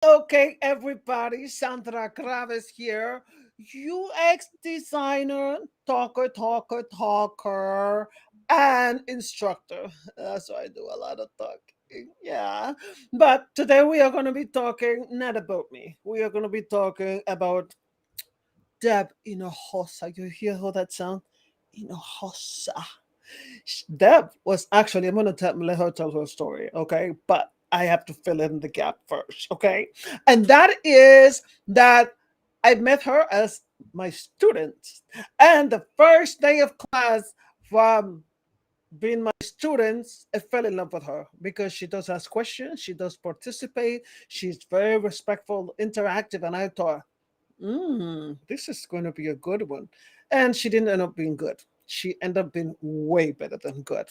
Okay, everybody, Sandra Graves here, UX designer, talker, and instructor. So I do a lot of talking. Yeah. But today we are going to be talking not about me. We are going to be talking about Deb Hinojosa. You hear how that sound? Hinojosa. Deb was actually, I'm going to let her tell her story, okay? But I have to fill in the gap first, okay? And that is that I met her as my student. And the first day of class, from being my students, I fell in love with her because she does ask questions, she does participate, she's very respectful, interactive, and I thought, this is going to be a good one. And she didn't end up being good. She ended up being way better than good.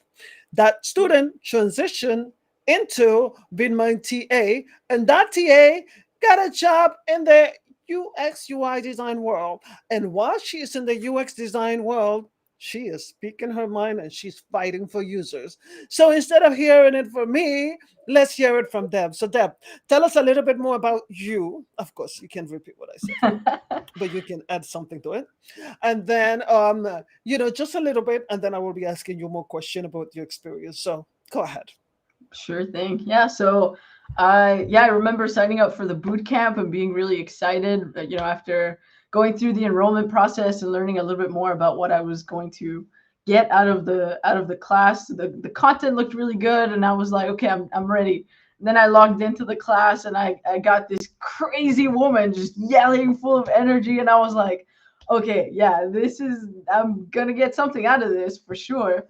That student transitioned into being my TA, and that TA got a job in the UX UI design world. And while she is in the UX design world, she is speaking her mind and she's fighting for users. So instead of hearing it from me, let's hear it from Deb. So, Deb, tell us a little bit more about you. Of course, you can repeat what I said, but you can add something to it. And then, just a little bit, and then I will be asking you more question about your experience. So go ahead. Sure thing. Yeah. So, I remember signing up for the boot camp and being really excited. After going through the enrollment process and learning a little bit more about what I was going to get out of the class. The content looked really good, and I was like, okay, I'm ready. And then I logged into the class, and I got this crazy woman just yelling, full of energy, and I was like, okay, yeah, I'm gonna get something out of this for sure.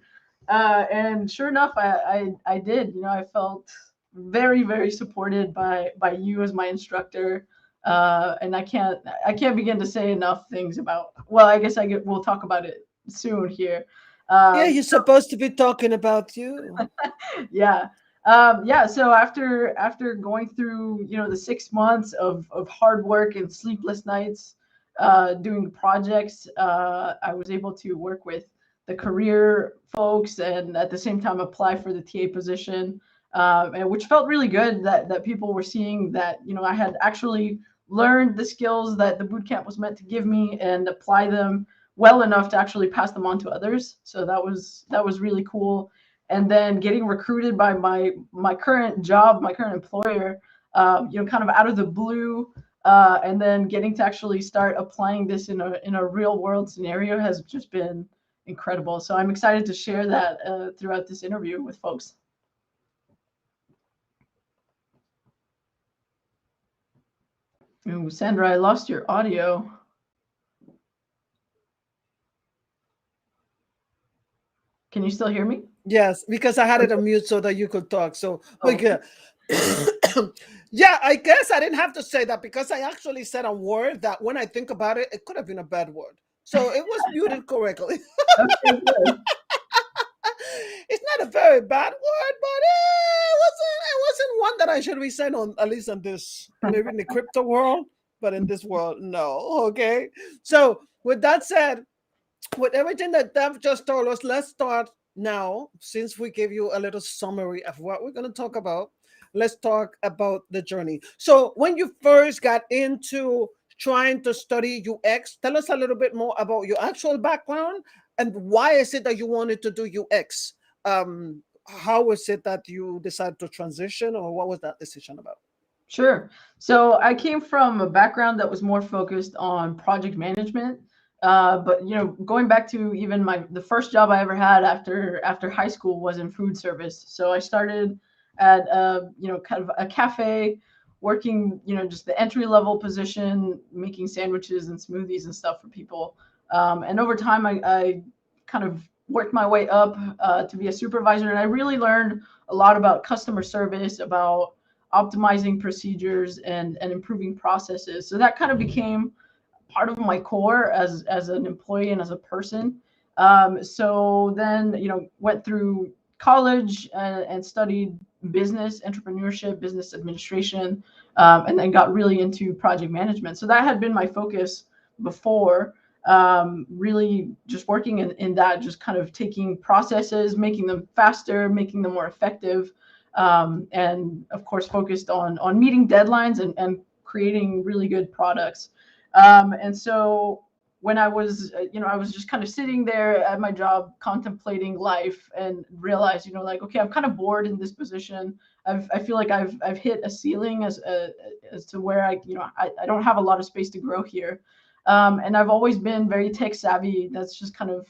And sure enough, I did. I felt very, very supported by you as my instructor. And I can't begin to say enough things about. Well, I guess we'll talk about it soon here. Yeah, you're So supposed to be talking about you. yeah. Yeah, so after going through the 6 months of hard work and sleepless nights, doing projects, I was able to work with the career folks and at the same time apply for the TA position, and which felt really good that people were seeing that I had actually learned the skills that the bootcamp was meant to give me and apply them well enough to actually pass them on to others. So that was really cool. And then getting recruited by my current job, my current employer, kind of out of the blue, and then getting to actually start applying this in a real world scenario has just been incredible. So I'm excited to share that throughout this interview with folks. Ooh, Sandra, I lost your audio. Can you still hear me? Yes, because I had it Okay. on mute so that you could talk. So we Oh, can. Yeah, I guess I didn't have to say that because I actually said a word that when I think about it, it could have been a bad word. So it was muted correctly. okay, good. It's not a very bad word, but it wasn't one that I should be saying on, at least in this, maybe in the crypto world, but in this world, no. Okay. So with that said, with everything that Dev just told us, let's start now. Since we gave you a little summary of what we're going to talk about, let's talk about the journey. So, when you first got into trying to study UX, tell us a little bit more about your actual background and why is it that you wanted to do UX? How was it that you decided to transition, or what was that decision about? Sure. So I came from a background that was more focused on project management. But going back to even the first job I ever had after high school was in food service. So I started at kind of a cafe, working just the entry level position, making sandwiches and smoothies and stuff for people. And over time, I kind of worked my way up to be a supervisor, and I really learned a lot about customer service, about optimizing procedures and improving processes. So that kind of became part of my core as an employee and as a person. So then went through college and studied business entrepreneurship, business administration, and then got really into project management. So that had been my focus before. Really just working in that, just kind of taking processes, making them faster, making them more effective, and of course focused on meeting deadlines and creating really good products. And so when I was, I was just kind of sitting there at my job, contemplating life, and realized, like, okay, I'm kind of bored in this position. I feel like I've hit a ceiling as to where I don't have a lot of space to grow here. And I've always been very tech savvy. That's just kind of,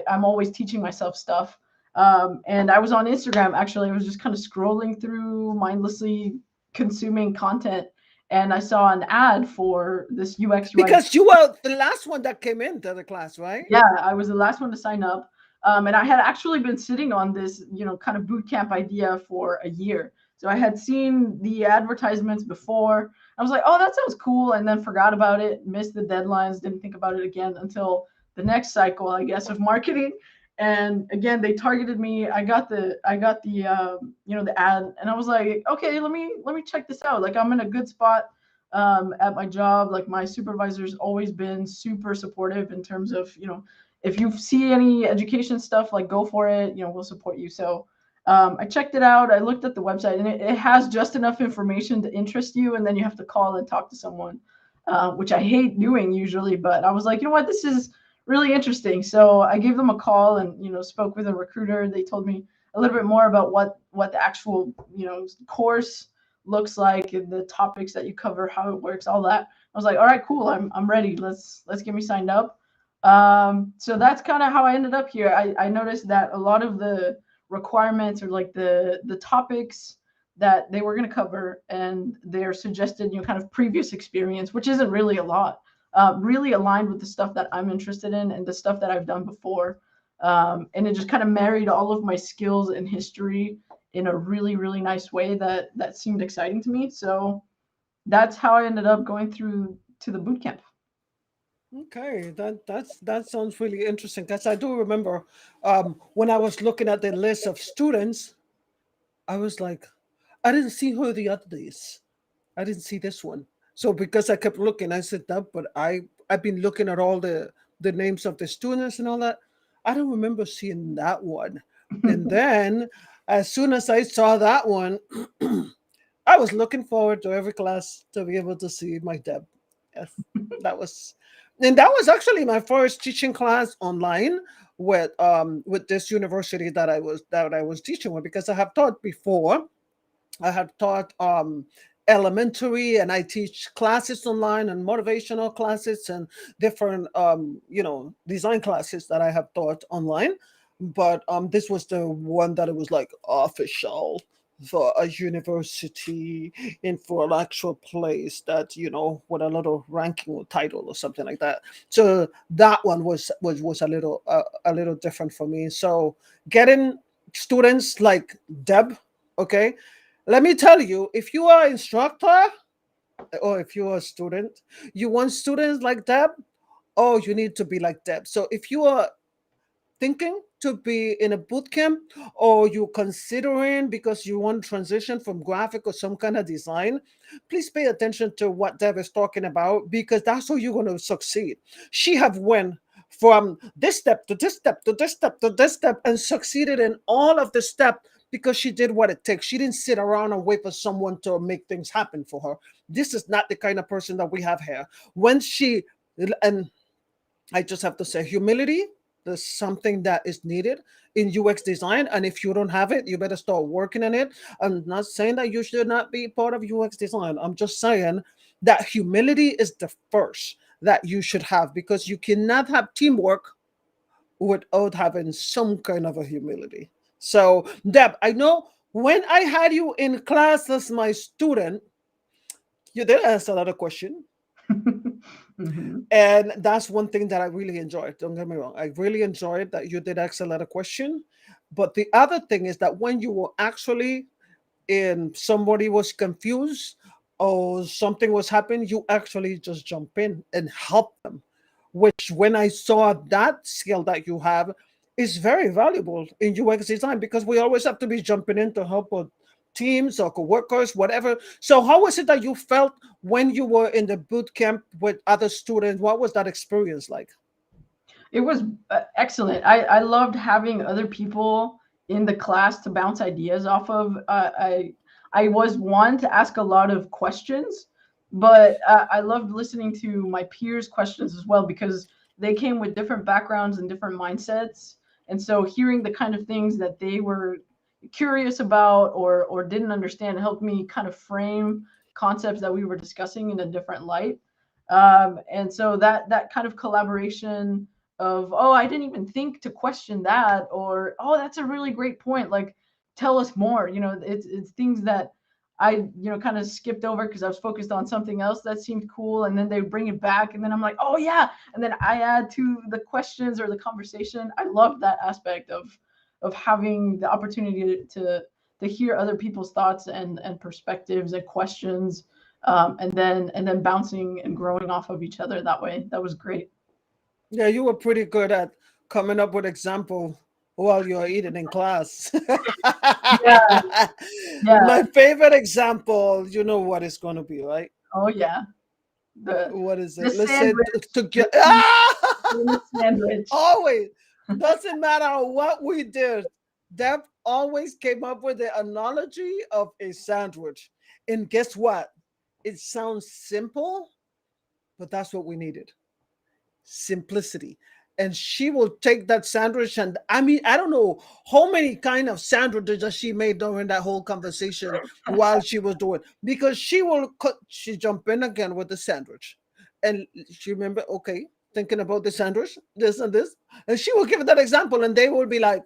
I'm always teaching myself stuff. And I was on Instagram, actually. I was just kind of scrolling through, mindlessly consuming content, and I saw an ad for this UX UI. Because you were the last one that came into the class, right? Yeah, I was the last one to sign up. And I had actually been sitting on this, kind of boot camp idea for a year. So I had seen the advertisements before. I was like, oh, that sounds cool. And then forgot about it, missed the deadlines, didn't think about it again until the next cycle, I guess, of marketing. And again, they targeted me. I got the ad, and I was like, okay, let me check this out. Like, I'm in a good spot at my job. Like, my supervisor's always been super supportive in terms of, if you see any education stuff, like, go for it. We'll support you. So I checked it out. I looked at the website, and it has just enough information to interest you, and then you have to call and talk to someone, which I hate doing usually. But I was like, you know what, this is really interesting. So I gave them a call and, spoke with a recruiter. They told me a little bit more about what the actual, course looks like, and the topics that you cover, how it works, all that. I was like, all right, cool. I'm ready. Let's get me signed up. So that's kind of how I ended up here. I noticed that a lot of the requirements, or like the topics that they were going to cover, and their suggested, kind of previous experience, which isn't really a lot, really aligned with the stuff that I'm interested in and the stuff that I've done before. And it just kind of married all of my skills and history in a really, really nice way that seemed exciting to me. So that's how I ended up going through to the boot camp. Okay, that sounds really interesting. Because I do remember when I was looking at the list of students, I was like, I didn't see her the other days. I didn't see this one. So because I kept looking, I said that, but I've been looking at all the names of the students and all that. I don't remember seeing that one. And then as soon as I saw that one, I was looking forward to every class to be able to see my Deb. Yes, that was, and that was actually my first teaching class online with this university that I was teaching with, because I have taught before. I have taught elementary, and I teach classes online and motivational classes and different design classes that I have taught online. But this was the one that it was like official for a university and for an actual place that, with a little ranking or title or something like that. So that one was a little different for me. So getting students like Deb, okay, let me tell you, if you are an instructor or if you are a student, you want students like Deb, oh, you need to be like Deb. So if you are thinking to be in a boot camp, or you considering because you want to transition from graphic or some kind of design, please pay attention to what Deb is talking about, because that's how you're going to succeed. She have went from this step to this step to this step to this step and succeeded in all of the step, because she did what it takes. She didn't sit around and wait for someone to make things happen for her. This is not the kind of person that we have here. When she, and I just have to say, humility is something that is needed in UX design. And if you don't have it, you better start working on it. I'm not saying that you should not be part of UX design. I'm just saying that humility is the first that you should have, because you cannot have teamwork without having some kind of a humility. So, Deb, I know when I had you in class as my student, you did ask a lot of questions. Mhm. And that's one thing that I really enjoyed. Don't get me wrong. I really enjoyed that you did ask a lot of questions. But the other thing is that when you were actually in, somebody was confused or something was happening, you actually just jump in and help them. Which, when I saw that skill that you have, is very valuable in UX design, because we always have to be jumping in to help our teams or coworkers, whatever. So, how was it that you felt when you were in the boot camp with other students? What was that experience like? It was excellent. I loved having other people in the class to bounce ideas off of. I was one to ask a lot of questions, but I loved listening to my peers' questions as well because they came with different backgrounds and different mindsets, and so hearing the kind of things that they were curious about or didn't understand helped me kind of frame concepts that we were discussing in a different light. And so that kind of collaboration of, oh, I didn't even think to question that, or oh, that's a really great point, like tell us more. It's things that I kind of skipped over because I was focused on something else that seemed cool, and then they bring it back, and then I'm like, oh yeah, and then I add to the questions or the conversation. I love that aspect of having the opportunity to hear other people's thoughts and perspectives and questions, and then bouncing and growing off of each other that way. That was great. Yeah, you were pretty good at coming up with example while you're eating in class. Yeah, yeah. My favorite example, you know what it's going to be, right? Oh yeah. The What is the it? Let's say sandwich, to the get ah! famous sandwich. Always doesn't matter what we did. Deb always came up with the analogy of a sandwich, and guess what? It sounds simple, but that's what we needed. Simplicity. And she will take that sandwich, and I mean, I don't know how many kind of sandwiches that she made during that whole conversation while she was doing, because she will cut, she jump in again with the sandwich, and she remember, okay, thinking about the sandwich, this and this, and she will give that example, and they will be like,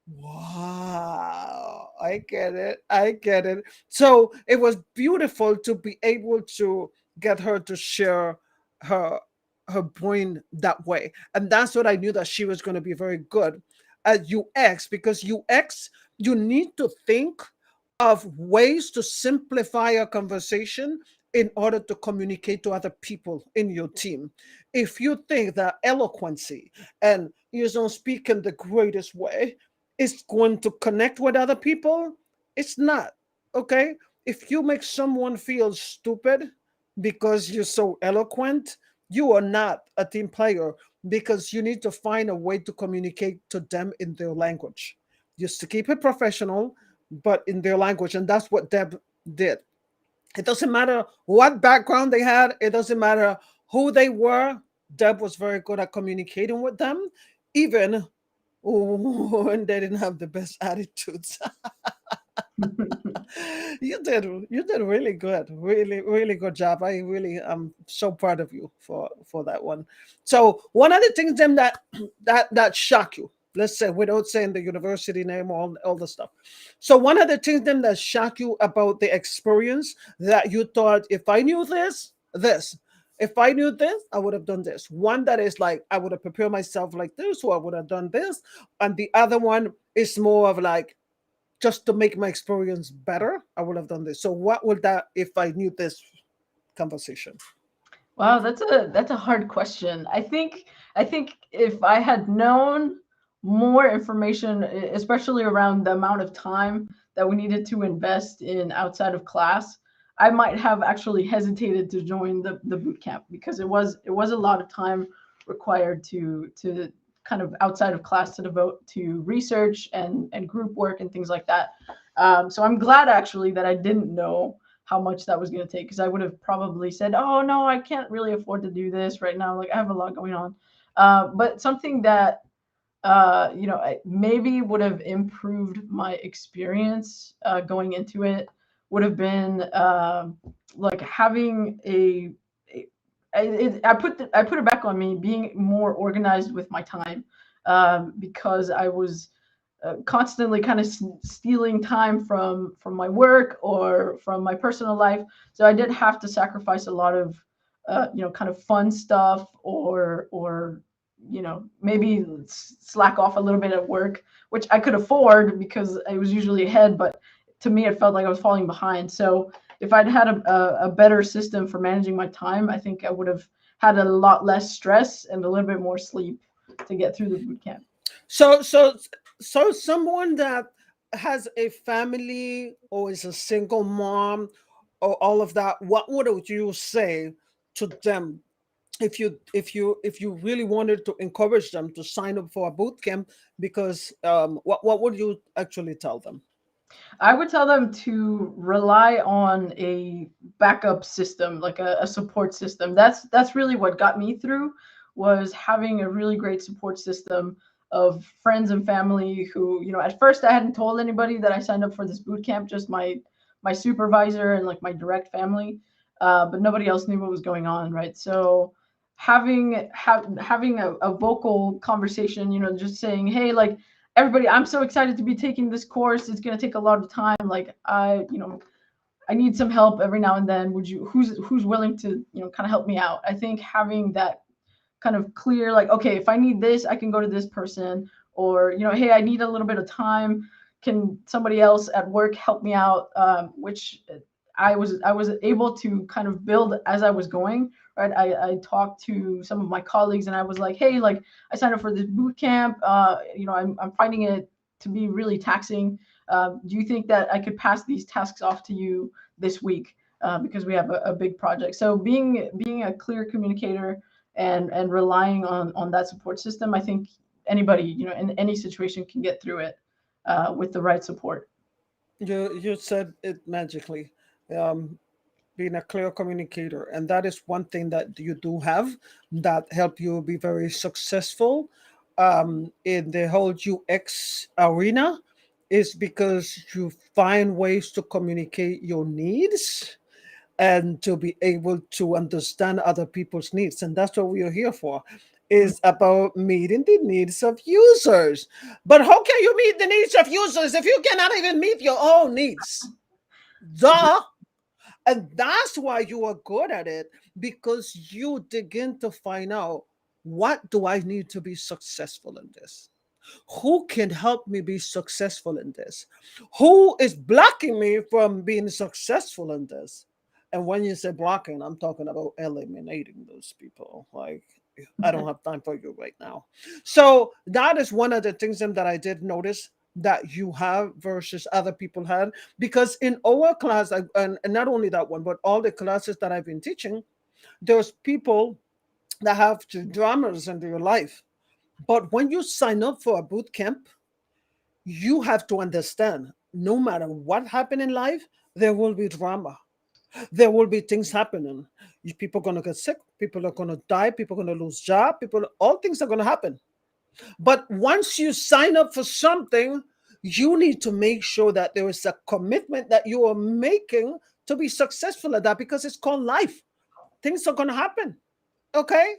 wow, I get it. I get it. So it was beautiful to be able to get her to share her her brain that way. And that's what I knew, that she was going to be very good at UX, because UX, you need to think of ways to simplify a conversation in order to communicate to other people in your team. If you think that eloquency and you don't speak in the greatest way is going to connect with other people, it's not. Okay? If you make someone feel stupid because you're so eloquent, you are not a team player, because you need to find a way to communicate to them in their language. Just to keep it professional, but in their language. And that's what Deb did. It doesn't matter what background they had, it doesn't matter who they were. Deb was very good at communicating with them, even when they didn't have the best attitudes. You did really good, really good job. I really am so proud of you for that one. So one of the things them that shock you, let's say, without saying the university name, all the stuff. So one of the things them that shock you about the experience, that you thought, if I knew this, if I knew this, I would have done this. One that is like, I would have prepared myself like this, or I would have done this. And the other one is more of like, just to make my experience better, I would have done this. So what would that, if I knew this conversation? Wow, that's a hard question. I think if I had known more information, especially around the amount of time that we needed to invest in outside of class, I might have actually hesitated to join the boot camp because it was a lot of time required to kind of outside of class to devote to research and group work and things like that. So I'm glad actually that I didn't know how much that was going to take because I would have probably said, "Oh no, I can't really afford to do this right now. Like I have a lot going on." But something that maybe would have improved my experience going into it would have been like having I put it back on me being more organized with my time because I was constantly kind of stealing time from my work or from my personal life. So I did have to sacrifice a lot of kind of fun stuff or maybe slack off a little bit at work, which I could afford because I was usually ahead, but to me it felt like I was falling behind. So if I'd had a better system for managing my time, I think I would have had a lot less stress and a little bit more sleep to get through the boot camp. So so so someone that has a family or is a single mom or all of that, what would you say to them if you really wanted to encourage them to sign up for a boot camp, because what would you actually tell them? I would tell them to rely on a backup system, like a support system. That's really what got me through, was having a really great support system of friends and family who, at first I hadn't told anybody that I signed up for this boot camp, just my supervisor and like my direct family, but nobody else knew what was going on, right? So having a vocal conversation, just saying, hey, like, everybody, I'm so excited to be taking this course. It's going to take a lot of time. Like, I need some help every now and then. Would you, who's willing to, kind of help me out? I think having that kind of clear, like, okay, if I need this, I can go to this person, or, hey, I need a little bit of time. Can somebody else at work help me out? Which I was able to kind of build as I was going. Right, I talked to some of my colleagues, and I was like, hey, like, I signed up for this boot camp. I'm finding it to be really taxing. Do you think that I could pass these tasks off to you this week? Because we have a big project. So being a clear communicator and relying on that support system, I think anybody, in any situation, can get through it with the right support. You said it magically. um, Being a clear communicator, and that is one thing that you do have that help you be very successful in the whole UX arena, is because you find ways to communicate your needs and to be able to understand other people's needs. And that's what we are here for, is about meeting the needs of users. But how can you meet the needs of users if you cannot even meet your own needs? Duh. And that's why you are good at it, because you begin to find out, what do I need to be successful in this? Who can help me be successful in this? Who is blocking me from being successful in this? And when you say blocking, I'm talking about eliminating those people. Like, I don't have time for you right now. So that is one of the things that I did notice that you have versus other people had, because in our class, and not only that one, but all the classes that I've been teaching, there's people that have dramas in their life. But when you sign up for a boot camp, you have to understand, no matter what happened in life, there will be drama. There will be things happening. People are going to get sick. People are going to die. People are going to lose job. All things are going to happen. But once you sign up for something, you need to make sure that there is a commitment that you are making to be successful at that, because it's called life. Things are going to happen. Okay.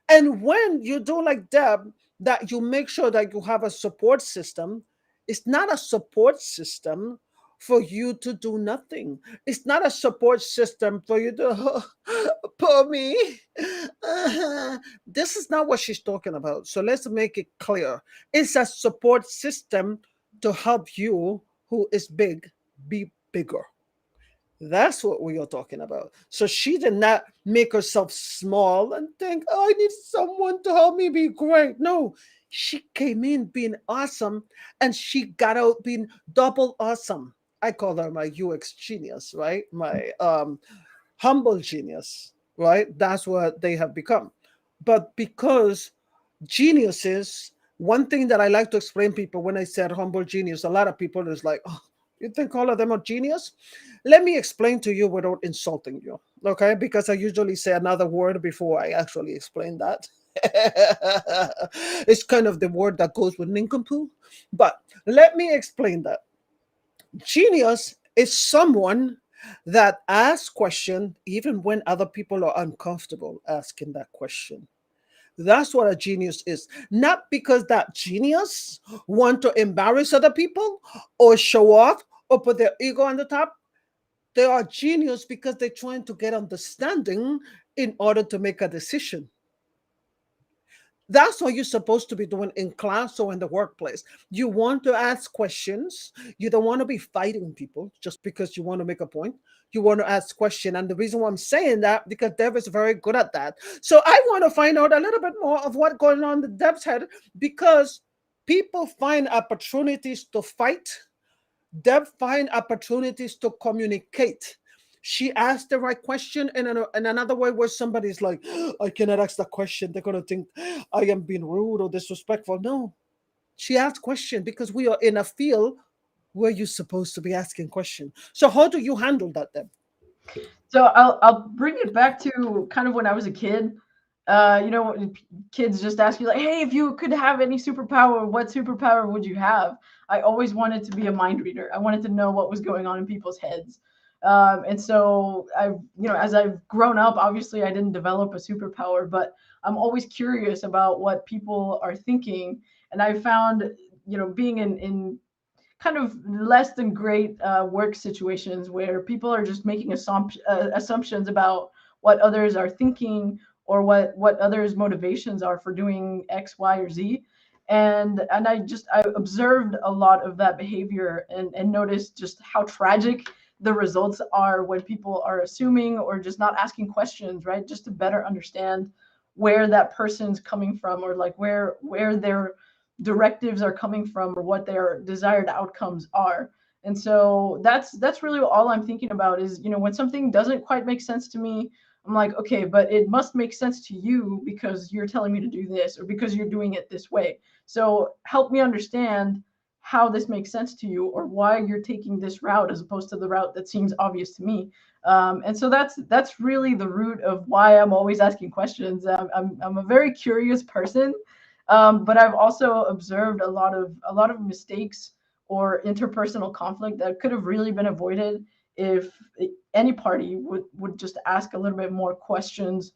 And when you do like Deb, that you make sure that you have a support system. It's not a support system for you to do nothing. It's not a support system for you to, poor me. This is not what she's talking about. So let's make it clear. It's a support system to help you, who is big, be bigger. That's what we are talking about. So she did not make herself small and think, oh, I need someone to help me be great. No, she came in being awesome, and she got out being double awesome. I call her my UX genius, right? My humble genius, right? That's what they have become. But because geniuses, one thing that I like to explain people when I said humble genius, a lot of people is like, oh, you think all of them are genius? Let me explain to you without insulting you, okay? Because I usually say another word before I actually explain that. It's kind of the word that goes with nincompoop. But let me explain that. Genius is someone that asks question even when other people are uncomfortable asking that question. That's what a genius is. Not because that genius want to embarrass other people or show off or put their ego on the top. They are genius because they're trying to get understanding in order to make a decision. That's what you're supposed to be doing in class or in the workplace. You want to ask questions. You don't want to be fighting people just because you want to make a point. You want to ask questions. And the reason why I'm saying that, because Dev is very good at that. So I want to find out a little bit more of what's going on in Dev's head, because people find opportunities to fight. Dev find opportunities to communicate. She asked the right question, and in another way where somebody's like, I cannot ask that question. They're gonna think I am being rude or disrespectful. No, she asked question because we are in a field where you're supposed to be asking question. So how do you handle that then? So I'll bring it back to kind of when I was a kid. When kids just ask you like, "Hey, if you could have any superpower, what superpower would you have?" I always wanted to be a mind reader. I wanted to know what was going on in people's heads. And so as I've grown up, obviously I didn't develop a superpower, but I'm always curious about what people are thinking. And I found, being in kind of less than great work situations where people are just making assumptions about what others are thinking or what others' motivations are for doing X, Y, or Z. And I observed a lot of that behavior and noticed just how tragic the results are when people are assuming or just not asking questions, right? Just to better understand where that person's coming from, or like where their directives are coming from, or what their desired outcomes are. And so that's really all I'm thinking about is, when something doesn't quite make sense to me, I'm like, okay, but it must make sense to you because you're telling me to do this, or because you're doing it this way. So help me understand how this makes sense to you, or why you're taking this route as opposed to the route that seems obvious to me. And so that's really the root of why I'm always asking questions. I'm a very curious person, but I've also observed a lot of mistakes or interpersonal conflict that could have really been avoided if any party would just ask a little bit more questions,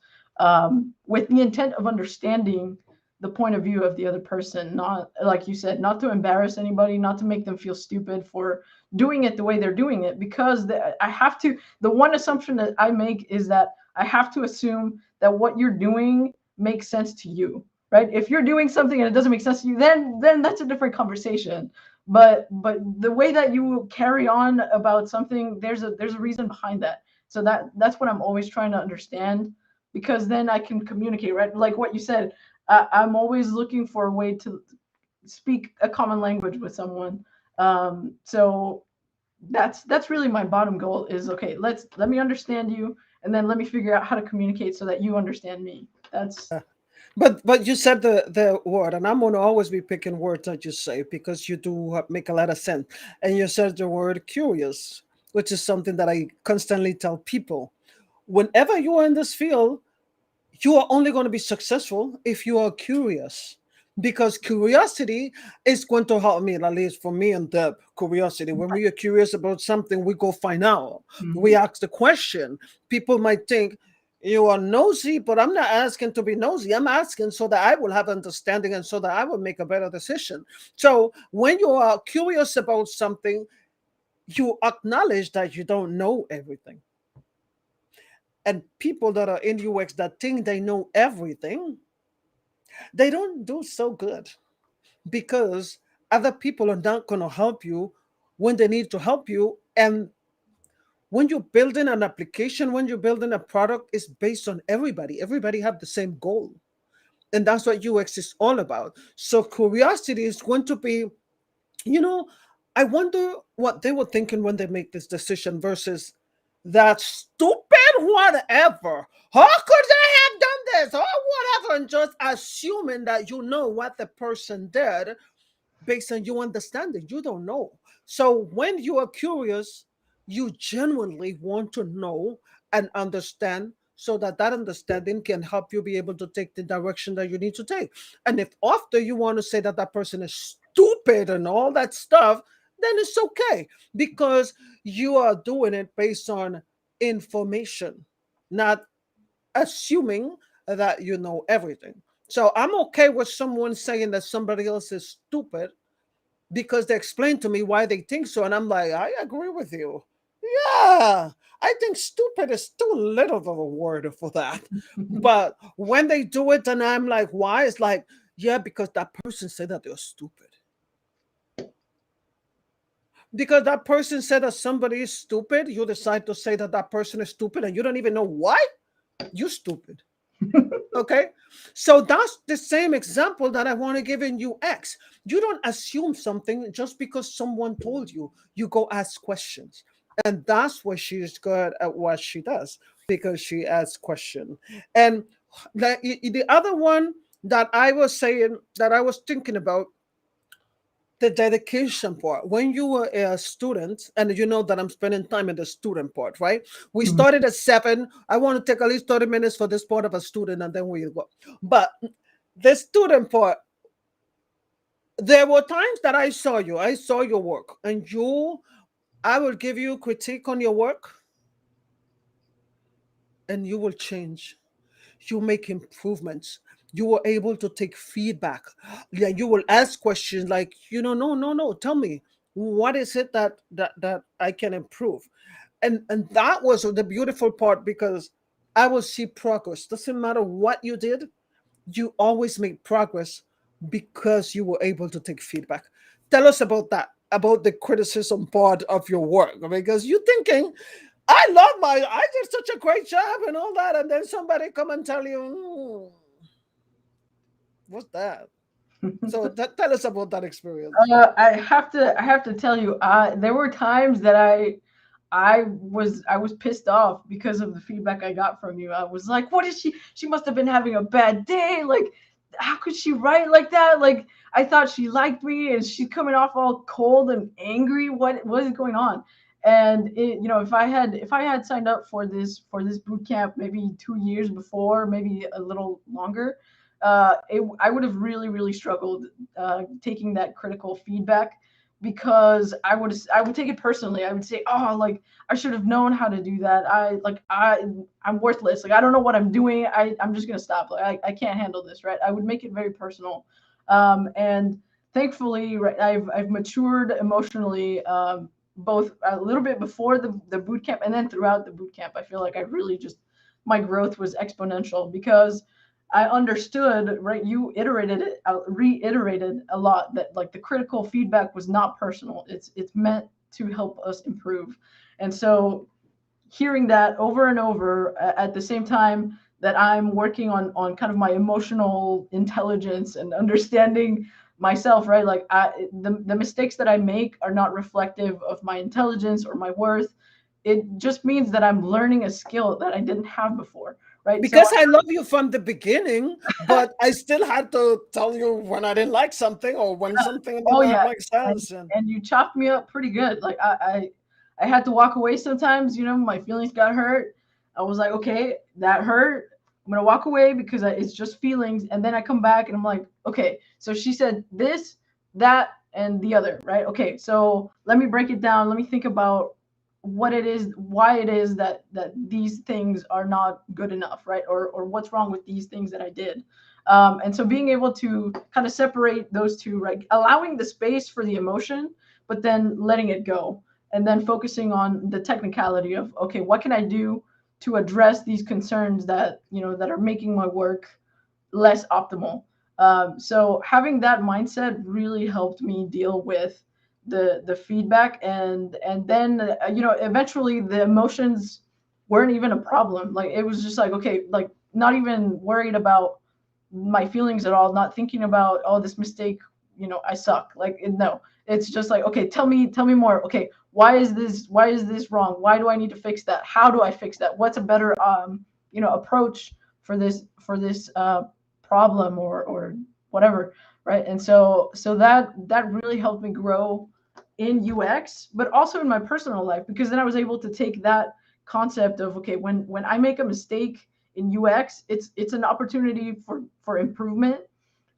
with the intent of understanding the point of view of the other person, not, like you said, not to embarrass anybody, not to make them feel stupid for doing it the way they're doing it. Because the one assumption that I make is that I have to assume that what you're doing makes sense to you, right? If you're doing something and it doesn't make sense to you, then that's a different conversation. But the way that you carry on about something, there's a reason behind that. So that's what I'm always trying to understand, because then I can communicate, right? Like what you said, I'm always looking for a way to speak a common language with someone. So that's really my bottom goal is, okay, let me understand you, and then let me figure out how to communicate so that you understand me. That's But you said the word, and I'm gonna always be picking words that you say because you do make a lot of sense. And you said the word curious, which is something that I constantly tell people. Whenever you are in this field, you are only going to be successful if you are curious, because curiosity is going to help me, at least for me and Deb. Curiosity, when we are curious about something, we go find out, we Mhm. ask the question. People might think you are nosy, but I'm not asking to be nosy. I'm asking so that I will have understanding and so that I will make a better decision. So when you are curious about something, you acknowledge that you don't know everything. And people that are in UX that think they know everything, they don't do so good, because other people are not going to help you when they need to help you. And when you're building an application, when you're building a product, it's based on everybody have the same goal, and that's what UX is all about. So curiosity is going to be, you know, I wonder what they were thinking when they make this decision versus that stupid whatever. How could they have done this or whatever? And just assuming that you know what the person did based on your understanding. You don't know. So when you are curious, you genuinely want to know and understand, so that that understanding can help you be able to take the direction that you need to take. And if after you want to say that that person is stupid and all that stuff, then it's okay, because you are doing it based on information, not assuming that you know everything. So I'm okay with someone saying that somebody else is stupid because they explain to me why they think so, and I'm like, I agree with you. Yeah, I think stupid is too little of a word for that. But when they do it, and I'm like, why? It's like, yeah, because that person said that they're stupid. Because that person said that somebody is stupid, you decide to say that that person is stupid, and you don't even know why. You stupid. Okay, so that's the same example that I want to give in UX. You don't assume something just because someone told you. You go ask questions. And that's why she's good at what she does, because she asks question. And the other one that I was saying, that I was thinking about, the dedication part. When you were a student, and you know that I'm spending time in the student part, right? We Mhm. started at 7. I want to take at least 30 minutes for this part of a student, and then we go. But the student part, there were times that I saw your work, and I will give you critique on your work, and you will change. You make improvements. You were able to take feedback. Yeah, you will ask questions like, no, no, no, tell me, what is it that I can improve? And that was the beautiful part, because I will see progress. Doesn't matter what you did, you always make progress because you were able to take feedback. Tell us about that, about the criticism part of your work, because you're thinking, I did such a great job and all that, and then somebody come and tell you, what's that? So tell us about that experience. I have to tell you, there were times that I was pissed off because of the feedback I got from you. I was like, what is she? She must have been having a bad day. Like, how could she write like that? Like, I thought she liked me, and she's coming off all cold and angry. What is going on? And if I had signed up for this boot camp maybe 2 years before, maybe a little longer, I would have really struggled taking that critical feedback, because I would take it personally. I would say, oh, like, I should have known how to do that. I'm worthless. Like, I don't know what I'm doing. I'm just gonna stop. Like, I can't handle this, right? I would make it very personal. And thankfully, right, I've matured emotionally, both a little bit before the boot camp and then throughout the boot camp. I feel like I really just my growth was exponential, because I understood, right? You iterated it, reiterated a lot, that like the critical feedback was not personal. It's meant to help us improve. And so hearing that over and over, at the same time that I'm working on kind of my emotional intelligence and understanding myself, right? Like, the mistakes that I make are not reflective of my intelligence or my worth. It just means that I'm learning a skill that I didn't have before, right? So Because I love you from the beginning, but I still had to tell you when I didn't like something, or when something did oh not yeah, make and sense. And and you chopped me up pretty good. Like, I had to walk away sometimes. My feelings got hurt. I was like, okay, that hurt. I'm gonna walk away because it's just feelings, and then I come back and I'm like, okay, so she said this, that, and the other, right? Okay, so let me break it down. Let me think about what it is, why it is that these things are not good enough, right? Or what's wrong with these things that I did. And so being able to kind of separate those two, right? Allowing the space for the emotion, but then letting it go, and then focusing on the technicality of, okay, what can I do to address these concerns that are making my work less optimal. So having that mindset really helped me deal with the feedback, and then eventually the emotions weren't even a problem. Like, it was just like, okay, like, not even worried about my feelings at all, not thinking about, oh, this mistake, I suck. Like, no, it's just like, okay, tell me more. Okay, why is this wrong? Why do I need to fix that? How do I fix that? What's a better approach for this problem, or whatever, right? And so that really helped me grow in UX, but also in my personal life, because then I was able to take that concept of, okay, when I make a mistake in UX, it's an opportunity for improvement.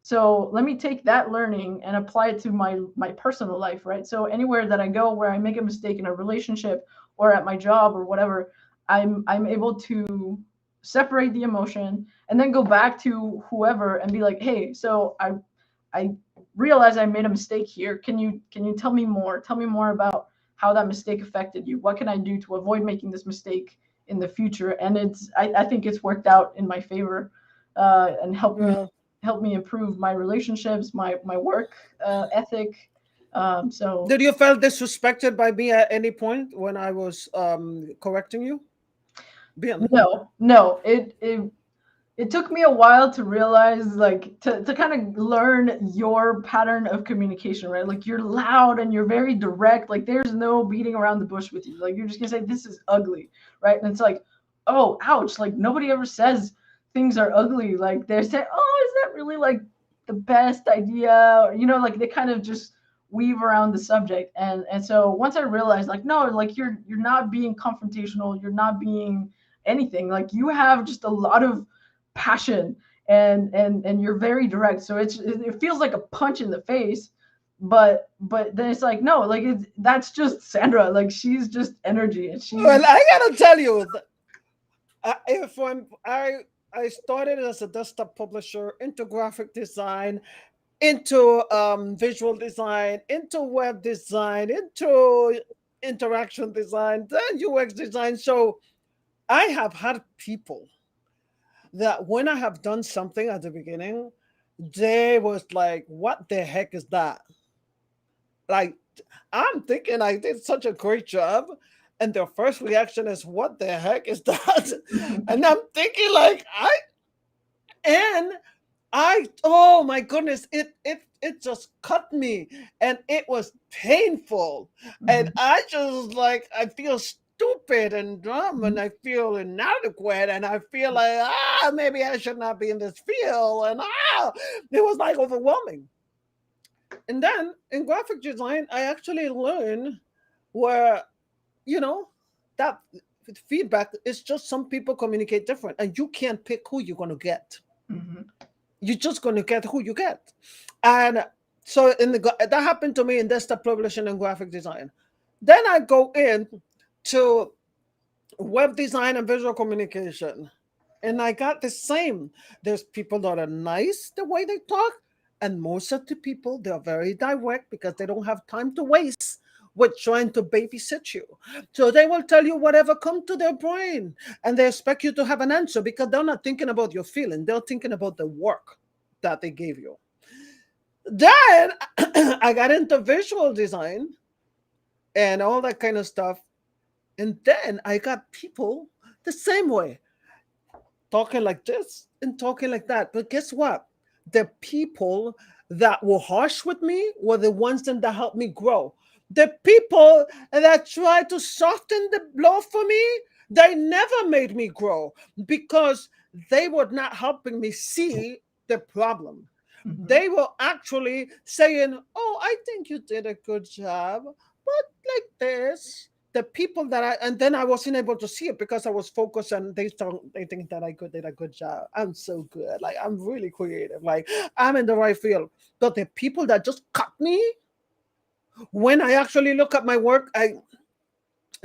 So let me take that learning and apply it to my personal life, right? So anywhere that I go where I make a mistake in a relationship or at my job or whatever, I'm able to separate the emotion and then go back to whoever and be like, hey, so I realize I made a mistake here. Can you tell me more? Tell me more about how that mistake affected you. What can I do to avoid making this mistake in the future? And I think it's worked out in my favor, and well, helped me improve my relationships, my work ethic. So did you feel disrespected by me at any point when I was correcting you? Bien. no, it it took me a while to realize, like, to kind of learn your pattern of communication, right? Like, you're loud and you're very direct. Like, there's no beating around the bush with you. Like, you're just gonna say this is ugly, right? And it's like, oh, ouch! Like, nobody ever says things are ugly. Like, they're saying, oh, is that really like the best idea? Or, like they kind of just weave around the subject. And so once I realized, like, no, like you're not being confrontational. You're not being anything. Like, you have just a lot of passion, and you're very direct, so it feels like a punch in the face, but then it's like, no, like, that's just Sandra. Like, she's just energy, and Well, she's. I gotta tell you, if I started as a desktop publisher into graphic design, into visual design, into web design, into interaction design, then UX design. So I have had people that when I have done something at the beginning, they was like, "What the heck is that?" Like, I'm thinking I did such a great job, and their first reaction is, "What the heck is that?" And I'm thinking like, and oh my goodness, it just cut me, and it was painful, and Mhm. I just like I feel stupid and dumb, and I feel inadequate, and I feel like maybe I should not be in this field, and it was like overwhelming. And then in graphic design, I actually learned where you know that feedback is just some people communicate different, and you can't pick who you're going to get. Mhm. You're just going to get who you get. And so that happened to me in desktop publishing and graphic design. Then I go in to web design and visual communication, and I got the same. There's people that are nice the way they talk, and most of the people, they're very direct because they don't have time to waste with trying to babysit you. So they will tell you whatever comes to their brain, and they expect you to have an answer because they're not thinking about your feeling. They're thinking about the work that they gave you. Then I got into visual design and all that kind of stuff. And then I got people the same way, talking like this and talking like that. But guess what? The people that were harsh with me were the ones that helped me grow. The people that tried to soften the blow for me, they never made me grow because they were not helping me see the problem. Mhm. They were actually saying, "Oh, I think you did a good job, but like this." The people that and then I wasn't able to see it because I was focused and they think that I could did a good job. I'm so good. Like I'm really creative. Like I'm in the right field. But the people that just cut me, when I actually look at my work, I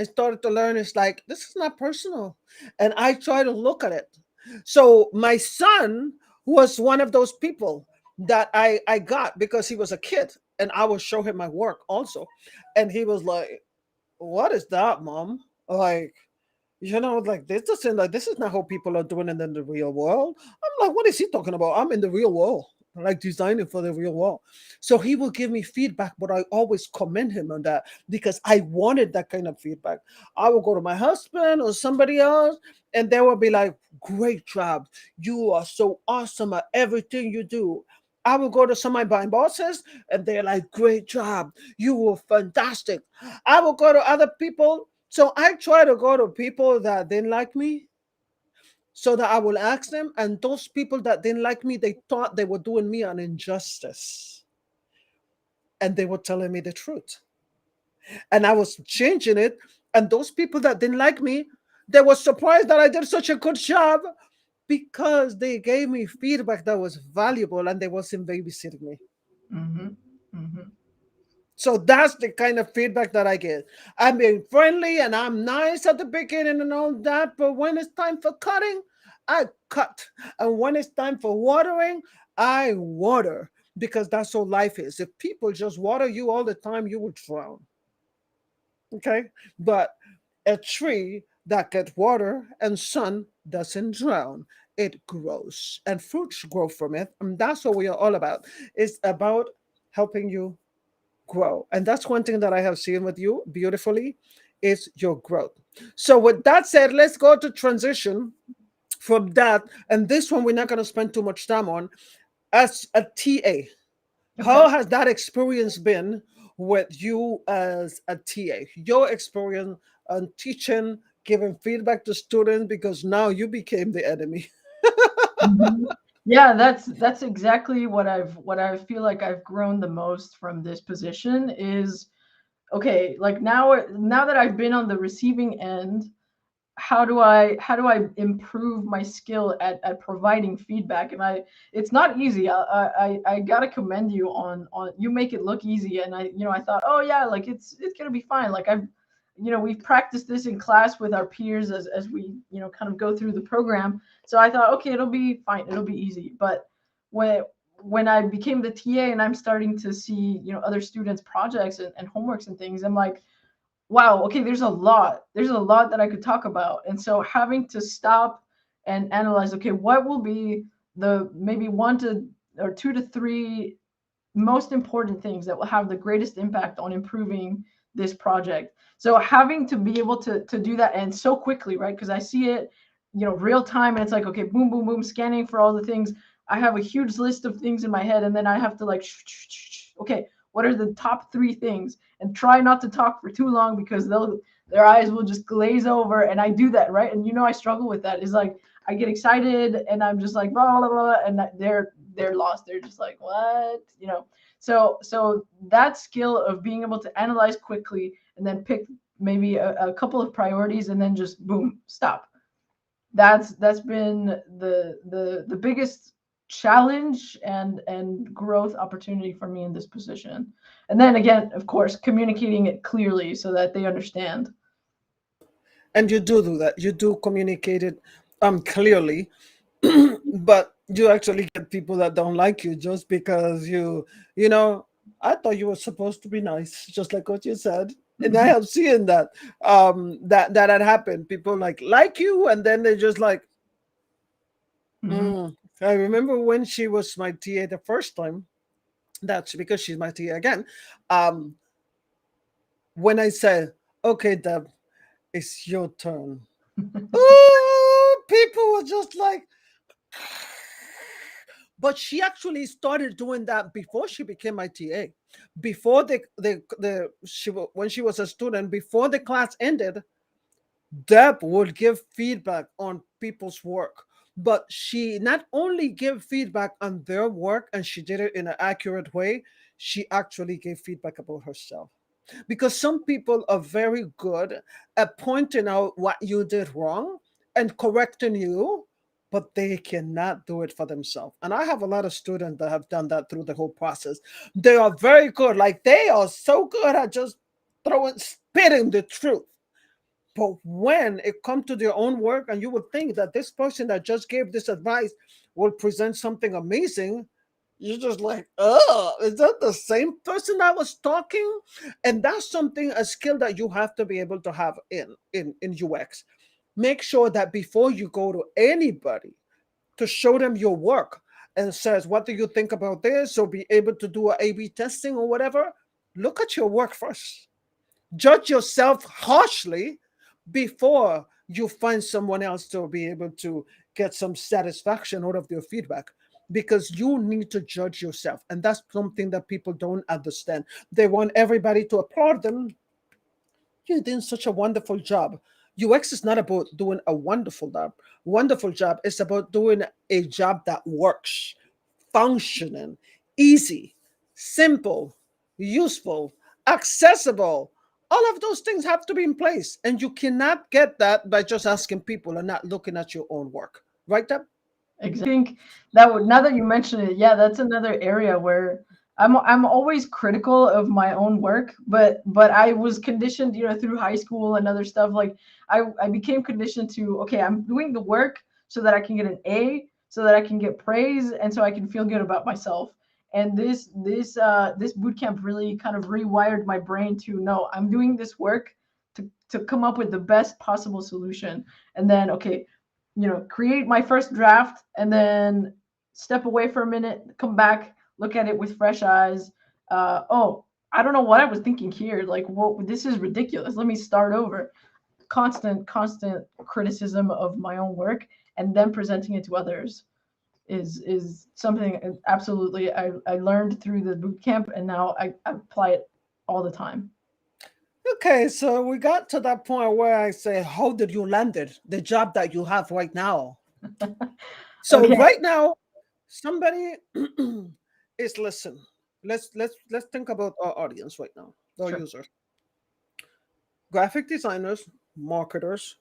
started to learn it's like this is not personal. And I try to look at it. So my son was one of those people that I got because he was a kid and I would show him my work also. And he was like, "What is that, mom?" Like, like this doesn't like this is not how people are doing it in the real world. I'm like, what is he talking about? I'm in the real world, like designing for the real world. So he will give me feedback, but I always commend him on that because I wanted that kind of feedback. I will go to my husband or somebody else, and they will be like, "Great job! You are so awesome at everything you do." I will go to some of my bosses, and they're like, "Great job! You were fantastic." I will go to other people. So I try to go to people that didn't like me so that I will ask them. And those people that didn't like me, they thought they were doing me an injustice. And they were telling me the truth. And I was changing it. And those people that didn't like me, they were surprised that I did such a good job because they gave me feedback that was valuable and they wasn't babysitting me. Mhm. Mhm. So that's the kind of feedback that I get. I'm being friendly and I'm nice at the beginning and all that, but when it's time for cutting, I cut. And when it's time for watering, I water because that's how life is. If people just water you all the time, you will drown. Okay? But a tree that gets water and sun doesn't drown. It grows and fruits grow from it. And that's what we are all about. It's about helping you grow. And that's one thing that I have seen with you beautifully is your growth. So with that said, let's go to transition from that, and this one we're not going to spend too much time on, as a TA, how Okay. has that experience been with you as a TA? Your experience on teaching, giving feedback to students, because now you became the enemy. Mhm. Yeah, that's exactly what I feel like I've grown the most from this position is okay, like now that I've been on the receiving end, how do I improve my skill at providing feedback? And I it's not easy. I gotta commend you on you make it look easy, and I thought, oh yeah, like it's gonna be fine. Like I've we've practiced this in class with our peers as we kind of go through the program. So I thought, okay, it'll be fine, it'll be easy. But when when I became the TA and I'm starting to see other students' projects and homeworks and things, I'm like, wow, okay, there's a lot that I could talk about. And so having to stop and analyze, okay, what will be the maybe one to or two to three most important things that will have the greatest impact on improving this project. So having to be able to do that and so quickly, right? Because I see it, real time, and it's like, okay, boom, boom, boom, scanning for all the things. I have a huge list of things in my head, and then I have to like, okay, what are the top three things? And try not to talk for too long because their eyes will just glaze over. And I do that, right? And I struggle with that. Is like I get excited and I'm just like blah blah blah, and they're lost. They're just like what. So that skill of being able to analyze quickly and then pick maybe a couple of priorities and then just boom, stop. That's been the biggest challenge and growth opportunity for me in this position. And then again, of course, communicating it clearly so that they understand. And you do that. You do communicate it clearly, but you actually get people that don't like you just because you know I thought you were supposed to be nice, just like what you said. And I have seen that that had happened. People like you, and then they just like, Hmm. mm. I remember when she was my TA the first time. That's because she's my TA again. Um, when I said, "Okay, Deb, it's your turn," oh, people were just like, but she actually started doing that before she became my TA. Before when she was a student, before the class ended, Deb would give feedback on people's work. But she not only gave feedback on their work, and she did it in an accurate way, she actually gave feedback about herself. Because some people are very good at pointing out what you did wrong and correcting you, but they cannot do it for themselves. And I have a lot of students that have done that through the whole process. They are very good, like they are so good at just spitting the truth. But when it comes to their own work, and you would think that this person that just gave this advice will present something amazing, you're just like, oh, is that the same person that was talking? And that's something, a skill that you have to be able to have in UX. Make sure that before you go to anybody to show them your work and says, what do you think about this? Or be able to do a A/B testing or whatever, look at your work first. Judge yourself harshly before you find someone else to be able to get some satisfaction out of their feedback, because you need to judge yourself, and that's something that people don't understand. They want everybody to applaud them. You're doing such a wonderful job. UX is not about doing a wonderful job. It's about doing a job that works, functioning, easy, simple, useful, accessible. All of those things have to be in place. And you cannot get that by just asking people and not looking at your own work. Right, Deb? Exactly. I think that would, now that you mention it, yeah, that's another area where I'm always critical of my own work, but I was conditioned, through high school and other stuff. Like I became conditioned to, okay, I'm doing the work so that I can get an A, so that I can get praise, and so I can feel good about myself. And this boot camp really kind of rewired my brain to, no, I'm doing this work to come up with the best possible solution. And then, okay, create my first draft and then step away for a minute, come back, look at it with fresh eyes. Oh, I don't know what I was thinking here. Like, this is ridiculous. Let me start over. constant criticism of my own work and then presenting it to others is something absolutely I learned through the boot camp, and now I apply it all the time. Okay, so we got to that point where I say, how did you land it? The job that you have right now. So Okay, right now, somebody is listen. Let's think about our audience right now, our sure. users, graphic designers, marketers,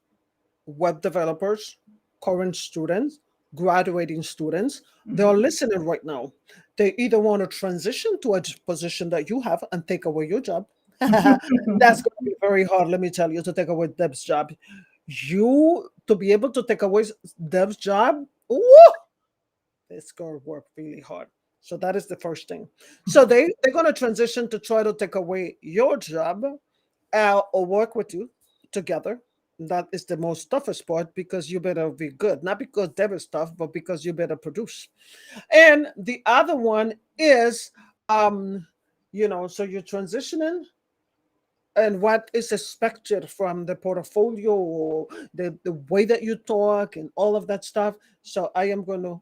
web developers, current students, graduating students. They are Mhm. listening right now. They either want to transition to a position that you have and take away your job. That's going to be very hard, let me tell you, to take away Deb's job. You to be able to take away Deb's job, woo, it's going to work really hard. So that is the first thing. So they're going to transition to try to take away your job or work with you together. That is the most toughest part because you better be good, not because Deb is tough, but because you better produce. And the other one is, um, so you're transitioning and what is expected from the portfolio, the way that you talk and all of that stuff. So I am going to,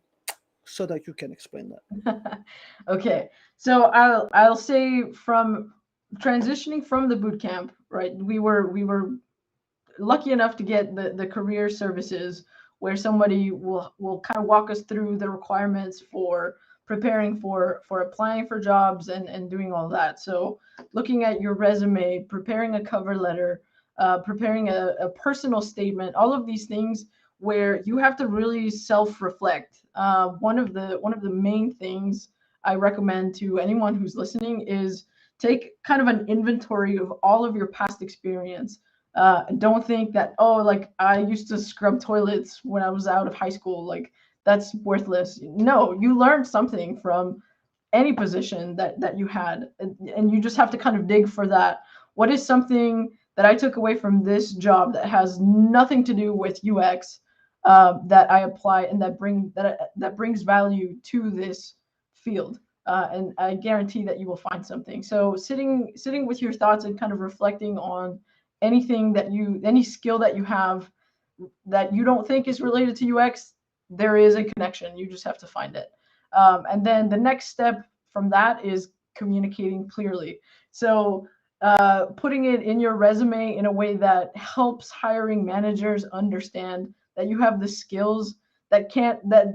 so that you can explain that. Okay, so I'll say from transitioning from the boot camp, right? We were lucky enough to get the career services where somebody will kind of walk us through the requirements for preparing for applying for jobs and doing all that. So looking at your resume, preparing a cover letter, preparing a personal statement, all of these things where you have to really self-reflect. One of the main things I recommend to anyone who's listening is take kind of an inventory of all of your past experience. Don't think that, oh, like I used to scrub toilets when I was out of high school, like that's worthless. No, you learned something from any position that you had, and you just have to kind of dig for that. What is something that I took away from this job that has nothing to do with UX, that I apply and that brings value to this field? And I guarantee that you will find something. So sitting with your thoughts and kind of reflecting on any skill that you have that you don't think is related to UX, there is a connection. You just have to find it. And then the next step from that is communicating clearly. So putting it in your resume in a way that helps hiring managers understand that you have the skills that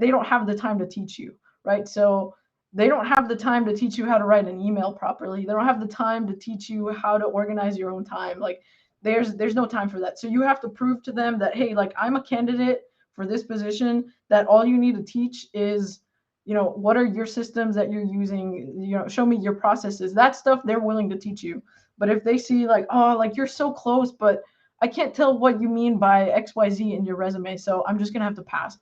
they don't have the time to teach you, right? So they don't have the time to teach you how to write an email properly. They don't have the time to teach you how to organize your own time. Like there's no time for that. So you have to prove to them that, hey, like I'm a candidate for this position, that all you need to teach is, what are your systems that you're using, show me your processes. That stuff they're willing to teach you. But if they see like, oh, like you're so close, but I can't tell what you mean by XYZ in your resume, so I'm just gonna have to pass.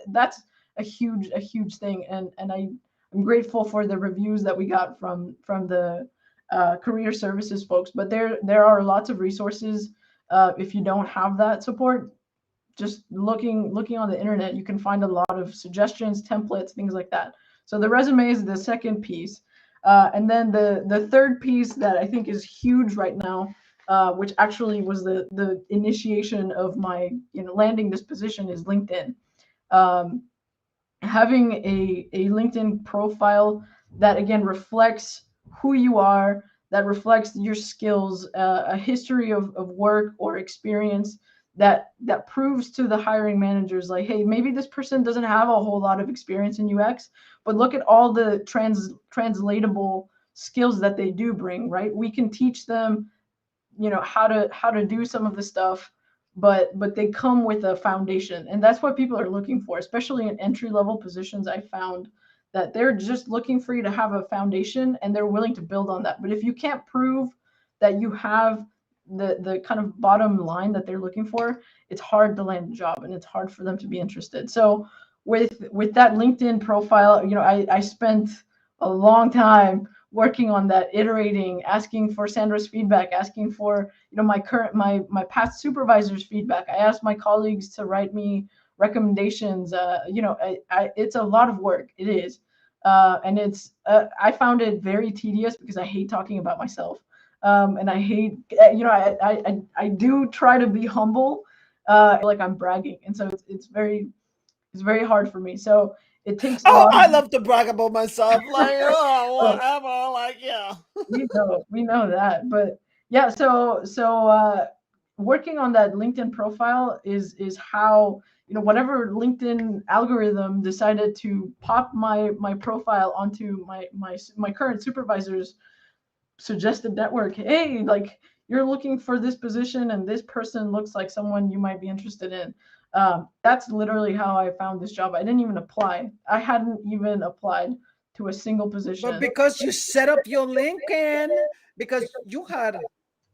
That's a huge thing, and I'm grateful for the reviews that we got from the career services folks. But there are lots of resources. If you don't have that support, just looking on the internet, you can find a lot of suggestions, templates, things like that. So the resume is the second piece, and then the third piece that I think is huge right now, which actually was the initiation of my landing this position, is LinkedIn. Um, Having a LinkedIn profile that again reflects who you are, that reflects your skills, a history of work or experience that proves to the hiring managers like, hey, maybe this person doesn't have a whole lot of experience in UX, but look at all the translatable skills that they do bring, right? We can teach them how to do some of the stuff, but they come with a foundation, and that's what people are looking for, especially in entry level positions. I found that they're just looking for you to have a foundation and they're willing to build on that. But if you can't prove that you have the kind of bottom line that they're looking for, it's hard to land a job and it's hard for them to be interested. So with that LinkedIn profile, I spent a long time working on that, iterating, asking for Sandra's feedback, asking for my past supervisors' feedback. I asked my colleagues to write me recommendations. It's a lot of work. It is, and I found it very tedious because I hate talking about myself. And I hate, I do try to be humble, like I'm bragging, and so it's very hard for me. So it takes a Oh, lot of I love to brag about myself. Like, oh, uh, whatever. Like, yeah. we know that, but yeah. Working on that LinkedIn profile is how, whatever LinkedIn algorithm decided to pop my profile onto my current supervisor's suggested network. Hey, like, you're looking for this position and this person looks like someone you might be interested in. That's literally how I found this job. I didn't even apply. I hadn't even applied to a single But position. because you set up your LinkedIn, because you had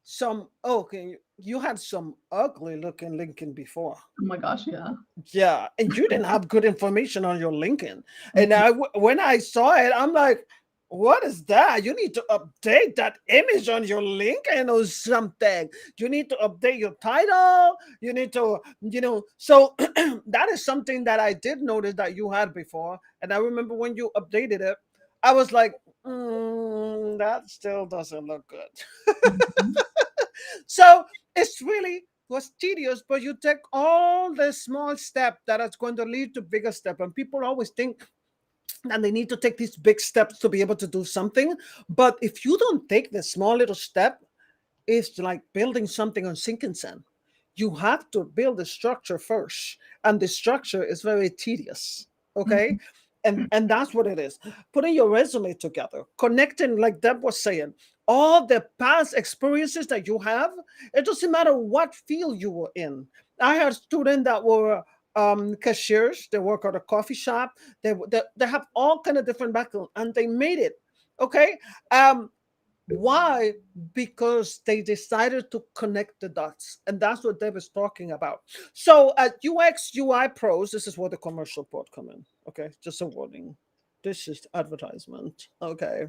some, okay, you had some ugly looking LinkedIn before. Oh my gosh, yeah. Yeah, and you didn't have good information on your LinkedIn. And Mhm. when I saw it, I'm like, what is that? You need to update that image on your LinkedIn or something. You need to update your title. You need to, so that is something that I did notice that you had before. And I remember when you updated it, I was like, that still doesn't look good. Mhm. So it's really was tedious, but you take all the small step that is going to lead to bigger step. And people always think that they need to take these big steps to be able to do something. But if you don't take the small little step, it's like building something on sinking sand. You have to build a structure first, and the structure is very tedious. Okay, Mhm. and that's what it is. Putting your resume together, connecting, like Deb was saying, all the past experiences that you have. It doesn't matter what field you were in. I had students that were cashiers. They work at a coffee shop. They have all kind of different background, and they made it. Okay, why? Because they decided to connect the dots. And that's what Deb is talking about. So at UX UI Pros, this is where the commercial part come in. Okay, just a warning. This is advertisement. Okay.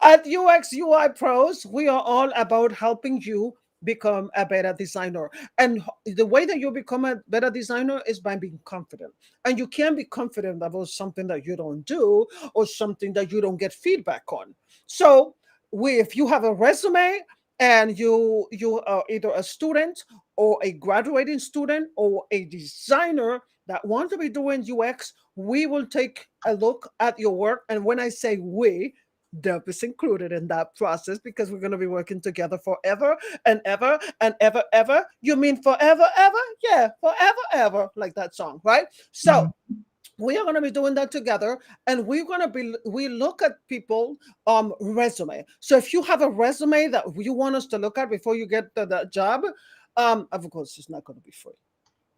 At UX UI Pros, we are all about helping you become a better designer. And the way that you become a better designer is by being confident. And you can't be confident about something that you don't do or something that you don't get feedback on. So if you have a resume and you are either a student or a graduating student or a designer that want to be doing UX, we will take a look at your work. And when I say we, Deb is included in that process because we're going to be working together forever and ever and ever, ever. You mean forever, ever? Yeah, forever, ever, like that song, right? So Mhm. we are going to be doing that together, and we're going to be we look at people resume. So if you have a resume that you want us to look at before you get the job, of course it's not going to be free.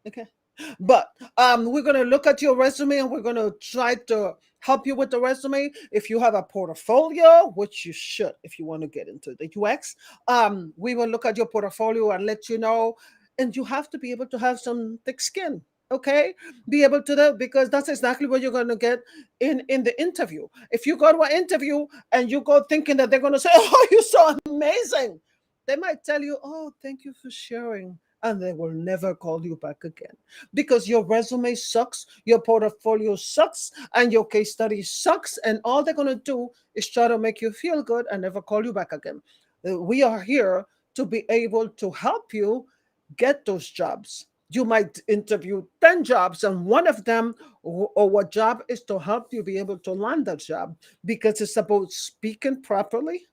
Okay, but we're going to look at your resume and we're going to try to help you with the resume. If you have a portfolio, which you should if you want to get into the UX, we will look at your portfolio and let you know. And you have to be able to have some thick skin. Okay, be able to do, because that's exactly what you're going to get in the interview. If you go to an interview and you go thinking that they're going to say, oh, you're so amazing, they might tell you, oh, thank you for sharing, and they will never call you back again because your resume sucks, your portfolio sucks, and your case study sucks. And all they're going to do is try to make you feel good and never call you back again. We are here to be able to help you get those jobs. You might interview 10 jobs, and one of them, or what job, is to help you be able to land that job, because it's about speaking properly,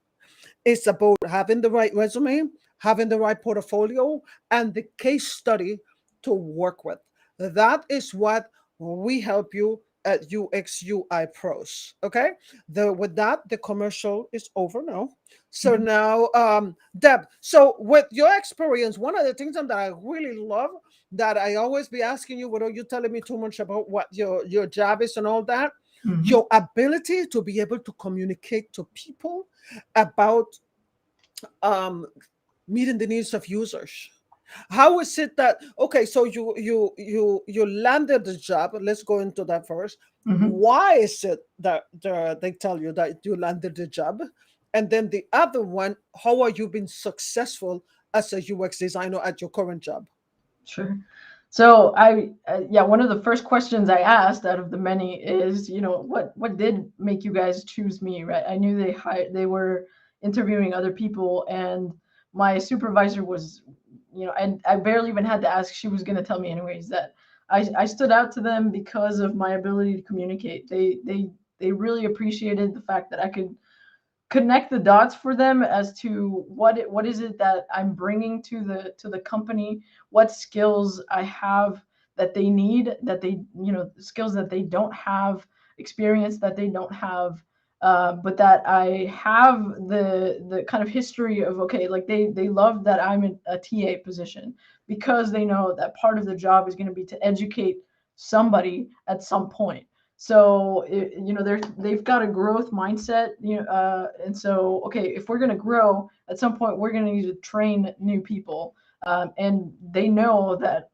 it's about having the right resume, having the right portfolio, and the case study to work with. That is what we help you at UXUI Pros. Okay. With that, the commercial is over now. So Mhm. now, Deb. So with your experience, one of the things that I really love, that I always be asking you, without you telling me too much about what your job is and all that, Mhm. your ability to be able to communicate to people about um, meeting the needs of users. How is it that, okay, so you landed the job? Let's go into that first. Mhm. Why is it that they tell you that you landed the job? And then the other one, how are you been successful as a UX designer at your current job? Sure. So yeah, one of the first questions I asked out of the many is, what did make you guys choose me, right? I knew they were interviewing other people, and my supervisor was, and I barely even had to ask. She was going to tell me anyways that I stood out to them because of my ability to communicate. They really appreciated the fact that I could connect the dots for them as to what is it that I'm bringing to the company, what skills I have that they need, that they, skills that they don't have, experience that they don't have, but that I have the kind of history of, okay, like they love that I'm in a TA position because they know that part of the job is going to be to educate somebody at some point. So they've got a growth mindset, and so, okay, if we're going to grow at some point, we're going to need to train new people, and they know that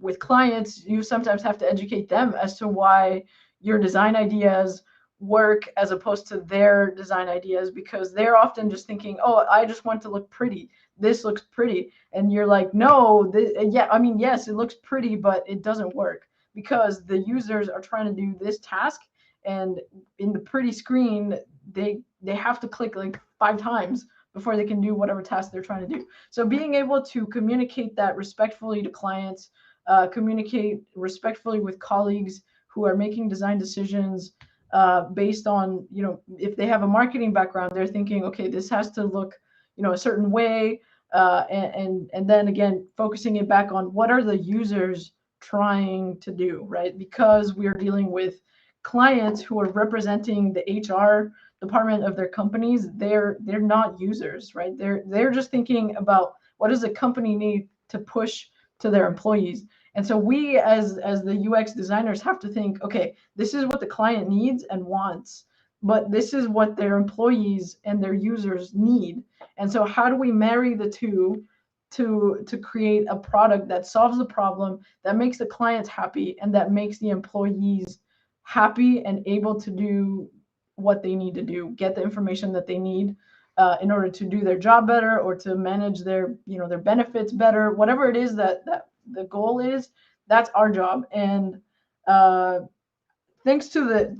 with clients, you sometimes have to educate them as to why your design ideas work as opposed to their design ideas, because they're often just thinking, oh, I just want to look pretty, this looks pretty, and you're like, no, yeah, I mean, yes, it looks pretty, but it doesn't work because the users are trying to do this task, and in the pretty screen they have to click like 5 times before they can do whatever task they're trying to do. So being able to communicate that respectfully to clients, communicate respectfully with colleagues who are making design decisions, based on, if they have a marketing background, they're thinking, okay, this has to look, a certain way, and then again focusing it back on what are the users trying to do, right? Because we are dealing with clients who are representing the HR department of their companies. They're not users, right? They're just thinking about what does the company need to push to their employees. And so we as the UX designers have to think, okay, this is what the client needs and wants, but this is what their employees and their users need. And so how do we marry the two to create a product that solves the problem, that makes the clients happy, and that makes the employees happy and able to do what they need to do, get the information that they need, in order to do their job better or to manage their, their benefits better, whatever it is that the goal is. That's our job. And uh, thanks to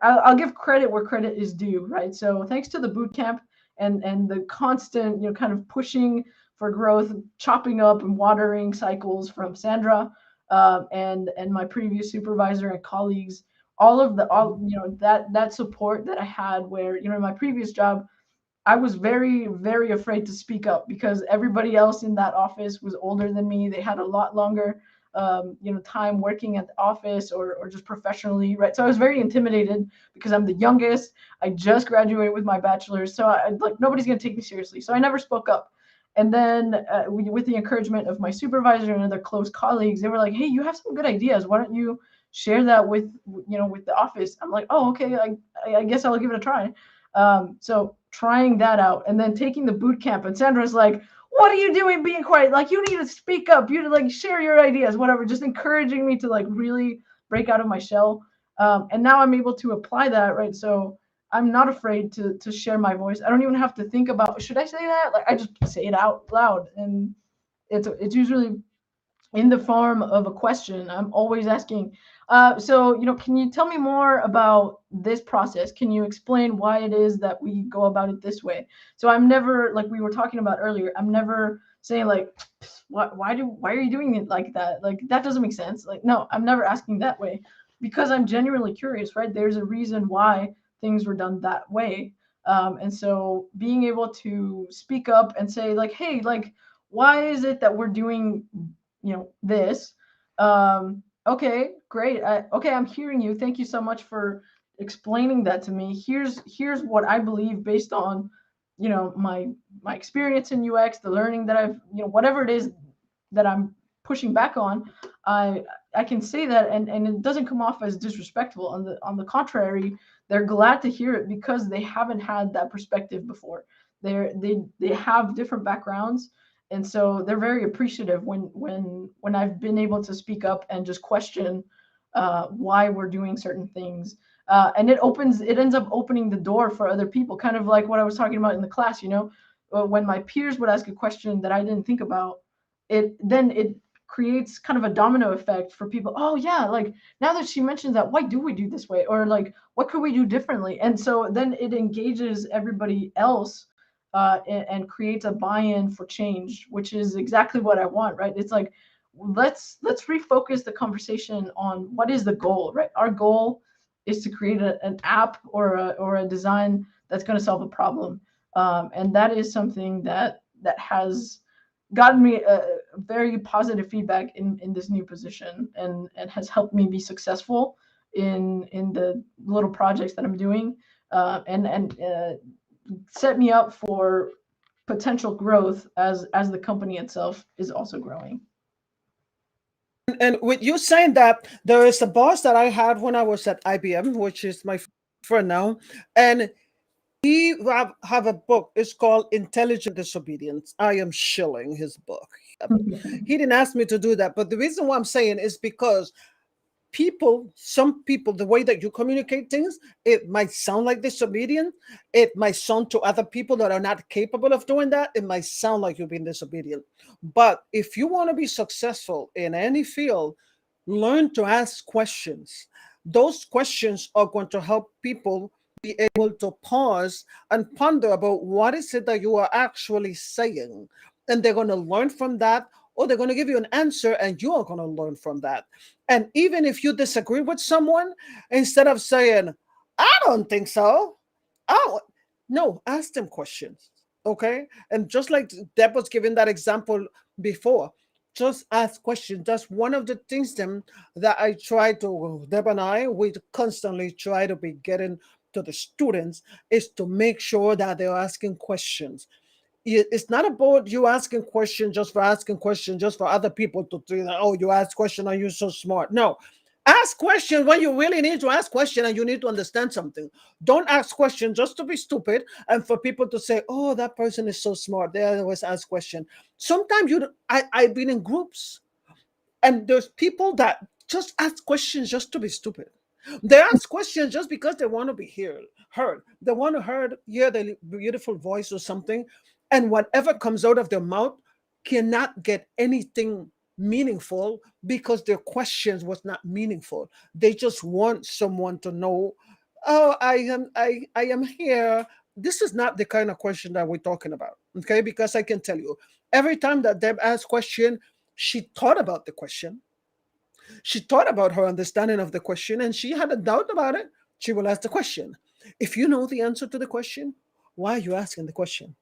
I'll give credit where credit is due, right? So thanks to the boot camp and the constant, kind of pushing for growth, chopping up and watering cycles from Sandra, and my previous supervisor and colleagues, all that support that I had, where, in my previous job, I was very, very afraid to speak up because everybody else in that office was older than me. They had a lot longer, time working at the office, or just professionally, right? So I was very intimidated because I'm the youngest. I just graduated with my bachelor's, so I like nobody's gonna take me seriously. So I never spoke up. And then, with the encouragement of my supervisor and other close colleagues, they were like, "Hey, you have some good ideas. Why don't you share that with the office?" I'm like, "Oh, okay. I guess I'll give it a try." So trying that out, and then taking the boot camp, and Sandra's like, what are you doing being quiet? Like, you need to speak up, you need to like share your ideas, whatever, just encouraging me to like really break out of my shell. And now I'm able to apply that, right? So I'm not afraid to share my voice. I don't even have to think about, should I say that? Like, I just say it out loud, and it's usually in the form of a question. I'm always asking. So, can you tell me more about this process? Can you explain why it is that we go about it this way? So I'm never, like we were talking about earlier, I'm never saying like, why are you doing it like that? Like, that doesn't make sense. Like, no, I'm never asking that way because I'm genuinely curious, right? There's a reason why things were done that way. And so being able to speak up and say like, hey, like, why is it that we're doing this? Okay, great. Okay, I'm hearing you. Thank you so much for explaining that to me. Here's what I believe based on my experience in UX, the learning that I've, whatever it is that I'm pushing back on. I can say that, and it doesn't come off as disrespectful. On the contrary, they're glad to hear it because they haven't had that perspective before. They have different backgrounds, and so they're very appreciative when I've been able to speak up and just question why we're doing certain things. And it ends up opening the door for other people, kind of like what I was talking about in the class. When my peers would ask a question that I didn't think about, it creates kind of a domino effect for people. Oh yeah, like, now that she mentions that, why do we do this way? Or like, what could we do differently? And so then it engages everybody else and creates a buy-in for change, which is exactly what I want, right? It's like, let's refocus the conversation on what is the goal, right? Our goal is to create an app or a design that's going to solve a problem, and that is something that has gotten me a very positive feedback in this new position, and has helped me be successful in the little projects that I'm doing, and set me up for potential growth as the company itself is also growing. And with you saying that, there is a boss that I had when I was at IBM, which is my friend now, and he have a book. It's called Intelligent Disobedience. I am shilling his book. He didn't ask me to do that, but the reason why I'm saying is because some people, the way that you communicate things, it might sound like disobedient. It might sound to other people that are not capable of doing that, it might sound like you're being disobedient. But if you want to be successful in any field, learn to ask questions. Those questions are going to help people be able to pause and ponder about what is it that you are actually saying, and they're going to learn from that, or they're going to give you an answer and you are going to learn from that. And even if you disagree with someone, instead of saying, I don't think so, oh, no, ask them questions. Okay. And just like Deb was giving that example before, just ask questions. That's one of the things them that I try to, Deb and I, we constantly try to be getting to the students, is to make sure that they're asking questions. It's not about you asking questions just for asking questions, just for other people to think, oh, you ask question, are you so smart? No, ask questions when you really need to ask question and you need to understand something. Don't ask questions just to be stupid and for people to say, oh, that person is so smart, they always ask question. Sometimes I've been in groups and there's people that just ask questions just to be stupid. They ask questions just because they want to be heard. They want to hear the beautiful voice or something, and whatever comes out of their mouth cannot get anything meaningful because their questions was not meaningful. They just want someone to know, oh, I am here. This is not the kind of question that we're talking about, okay? Because I can tell you, every time that Deb asked question, she thought about the question. She thought about her understanding of the question and she had a doubt about it. She will ask the question. If you know the answer to the question, why are you asking the question?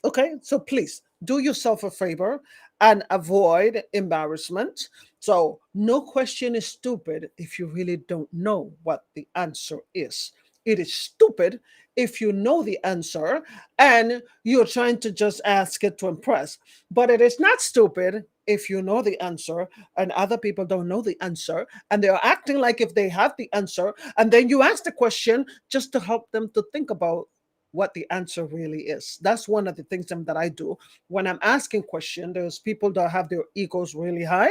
Okay, so please do yourself a favor and avoid embarrassment. So, no question is stupid if you really don't know what the answer is. It is stupid if you know the answer and you're trying to just ask it to impress. But it is not stupid if you know the answer and other people don't know the answer and they're acting like if they have the answer, and then you ask the question just to help them to think about what the answer really is. That's one of the things that I do when I'm asking question. There's people that have their egos really high,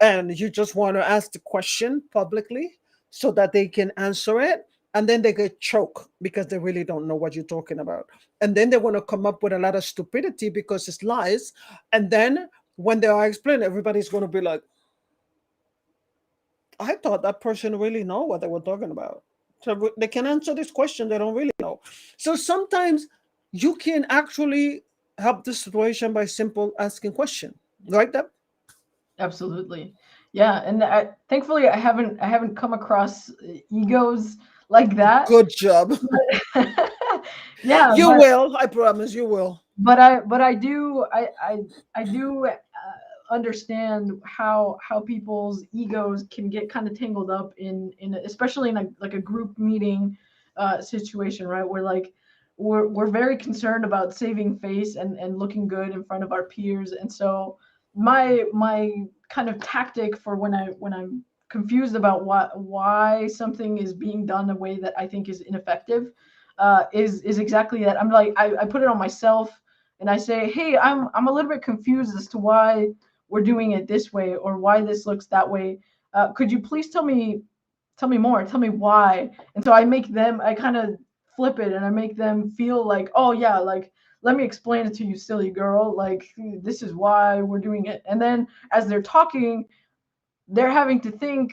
and you just want to ask the question publicly so that they can answer it, and then they get choked because they really don't know what you're talking about, and then they want to come up with a lot of stupidity because it's lies, and then when they are explaining, everybody's going to be like, I thought that person really know what they were talking about. So they can answer this question they don't really know. So sometimes you can actually help the situation by simple asking question, right? That Absolutely. Yeah, and thankfully I haven't come across egos like that. good job. Yeah, You will. I promise you will. but I do I do understand how people's egos can get kind of tangled up especially in like a group meeting situation, right? Where like we're very concerned about saving face and looking good in front of our peers, and so my kind of tactic for when I'm confused about why something is being done a way that I think is ineffective, is exactly that. I'm like, I put it on myself and I say, hey, I'm a little bit confused as to why we're doing it this way or why this looks that way. Could you please tell me more? Tell me why. And so I kind of flip it and I make them feel like, oh yeah, like let me explain it to you, silly girl. Like this is why we're doing it. And then as they're talking, they're having to think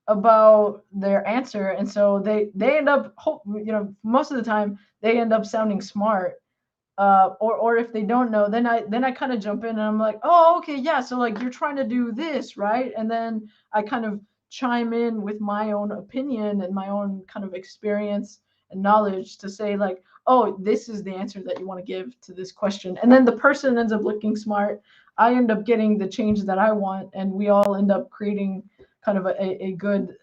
about their answer, and so they end up most of the time they end up sounding smart, or if they don't know, then I kind of jump in and I'm like, oh, okay, yeah, so like you're trying to do this, right? And then I kind of chime in with my own opinion and my own kind of experience and knowledge to say like, oh, this is the answer that you want to give to this question, and then the person ends up looking smart. I end up getting the change that I want, and we all end up creating kind of a good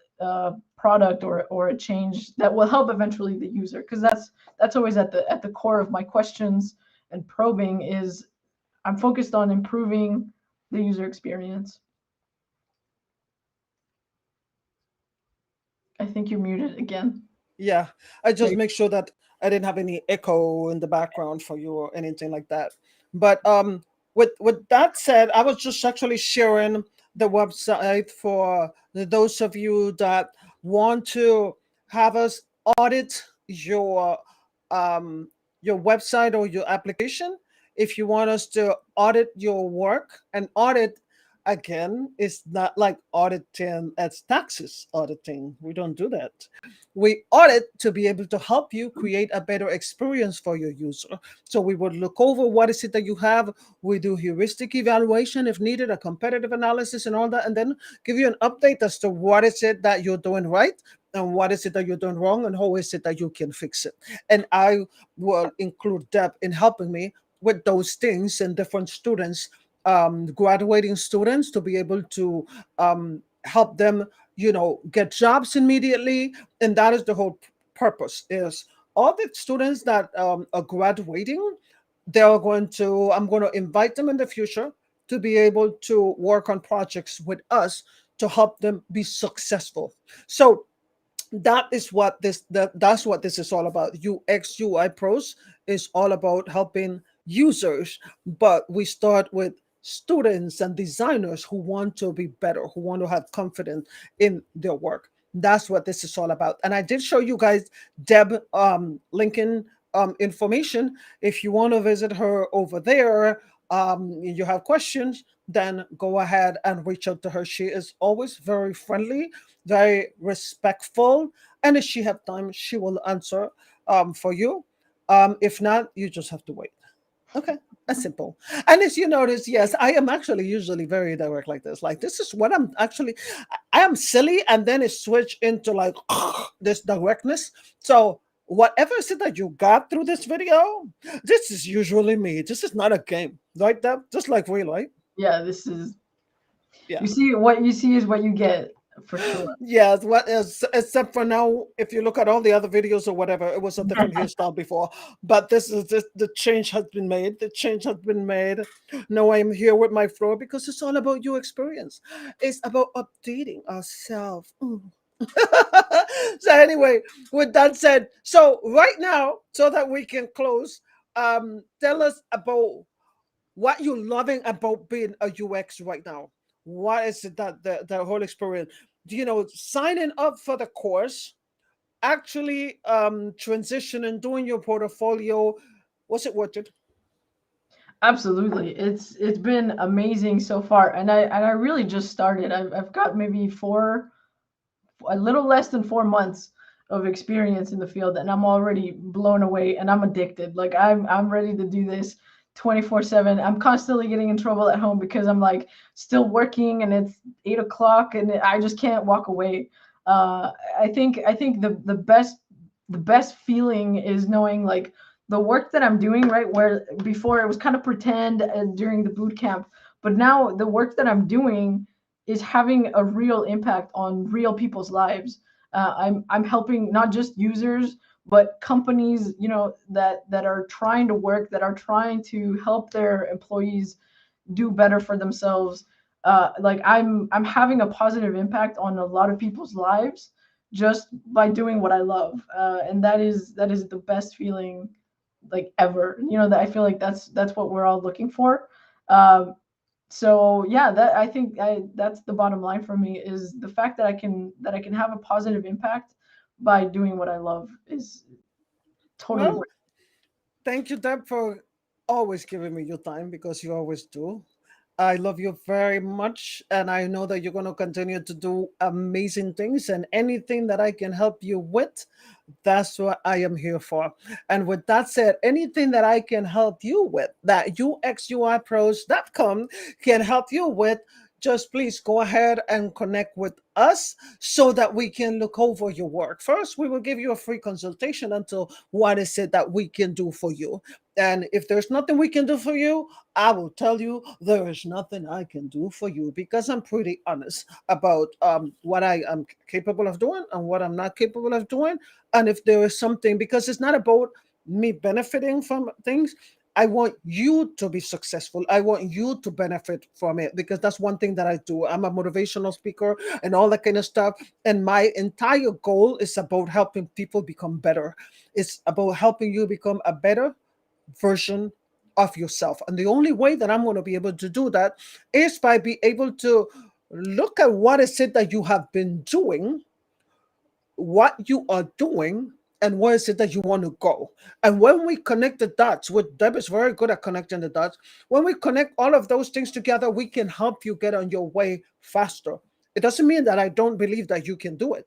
product or a change that will help eventually the user, because that's always at the core of my questions and probing is I'm focused on improving the user experience. I think you're muted again. Yeah, I There just you make sure that I didn't have any echo in the background for you or anything like that. But with that said, I was just actually sharing the website for those of you that want to have us audit um your website or your application. If you want us to audit your work, and audit again is not like auditing as taxes auditing. We don't do that. We audit to be able to help you create a better experience for your user. So we would look over what is it that you have. We do heuristic evaluation if needed, a competitive analysis and all that, and then give you an update as to what is it that you're doing right and what is it that you're doing wrong and how is it that you can fix it. And I will include Deb in helping me with those things and different students, graduating students, to be able to help them, get jobs immediately. And that is the whole purpose, is all the students that are graduating, I'm going to invite them in the future to be able to work on projects with us to help them be successful. So that's what this is all about. UXUI pros is all about helping users, but we start with students and designers who want to be better, who want to have confidence in their work. That's what this is all about. And I did show you guys Deb Lincoln information. If you want to visit her over there, you have questions, then go ahead and reach out to her. She is always very friendly, very respectful, and if she have time, she will answer for you. If not, you just have to wait. Okay, that's simple. And as you notice, yes, I am actually usually very direct like this. Like this is what I'm actually. I am silly, and then it switch into like this directness. So whatever is it that you got through this video, this is usually me. This is not a game, right? That just like real, right? Yeah, this is, Yeah. you see what you see is what you get, for sure. Yes, what is, except for now, if you look at all the other videos or whatever, it was a different hairstyle before. But the change has been made. The change has been made. Now I'm here with my floor because it's all about your experience. It's about updating ourselves. So anyway, with that said, so right now, so that we can close, tell us about what you're loving about being a UX right now. What is it that the whole experience? Signing up for the course, actually transitioning, doing your portfolio, was it worth it? Absolutely, it's been amazing so far, and I really just started. I've got maybe a little less than 4 months of experience in the field, and I'm already blown away, and I'm addicted. Like I'm ready to do this 24/7. I'm constantly getting in trouble at home because I'm like still working and it's 8 o'clock and I just can't walk away. I think the best feeling is knowing like the work that I'm doing, right, where before it was kind of pretend during the boot camp, but now the work that I'm doing is having a real impact on real people's lives. I'm helping not just users but companies, that are trying to work, that are trying to help their employees do better for themselves. Like I'm having a positive impact on a lot of people's lives just by doing what I love, and that is the best feeling like ever. That I feel like that's what we're all looking for. Um, so yeah, that I think that's the bottom line for me, is the fact that I can have a positive impact by doing what I love is totally Well, worth thank you, Deb, for always giving me your time, because you always do. I love you very much, and I know that you're going to continue to do amazing things. And anything that I can help you with, that's what I am here for. And with that said, anything that I can help you with, that UXUIPros.com can help you with, just please go ahead and connect with us so that we can look over your work. First, we will give you a free consultation until what is it that we can do for you. And if there's nothing we can do for you, I will tell you there is nothing I can do for you, because I'm pretty honest about what I am capable of doing and what I'm not capable of doing. And if there is something, because it's not about me benefiting from things, I want you to be successful. I want you to benefit from it, because that's one thing that I do. I'm a motivational speaker and all that kind of stuff. And my entire goal is about helping people become better. It's about helping you become a better version of yourself. And the only way that I'm going to be able to do that is by being able to look at what is it that you have been doing, what you are doing, and where is it that you want to go. And when we connect the dots, with Deb is very good at connecting the dots. When we connect all of those things together, we can help you get on your way faster. It doesn't mean that I don't believe that you can do it.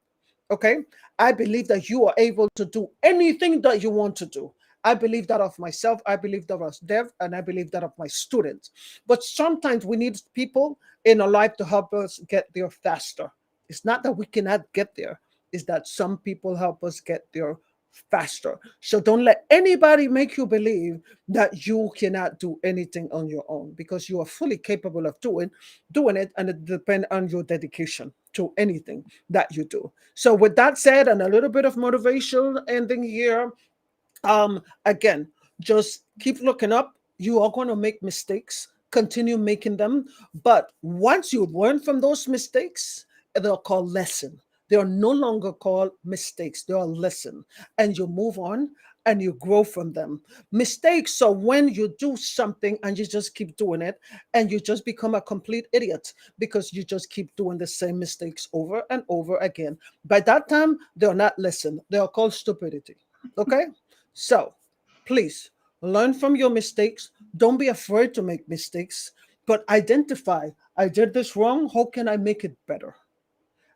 Okay. I believe that you are able to do anything that you want to do. I believe that of myself, I believe that of Dev, and I believe that of my students. But sometimes we need people in our life to help us get there faster. It's not that we cannot get there, is that some people help us get there faster. So don't let anybody make you believe that you cannot do anything on your own, because you are fully capable of doing it, and it depends on your dedication to anything that you do. So with that said, and a little bit of motivation ending here, again, just keep looking up. You are going to make mistakes, continue making them, but once you learn from those mistakes, they're called lesson. They are no longer called mistakes, they are lesson. And you move on and you grow from them. Mistakes are when you do something and you just keep doing it, and you just become a complete idiot because you just keep doing the same mistakes over and over again. By that time, they're not lesson, they are called stupidity. Okay. So please learn from your mistakes. Don't be afraid to make mistakes, but identify, I did this wrong. How can I make it better?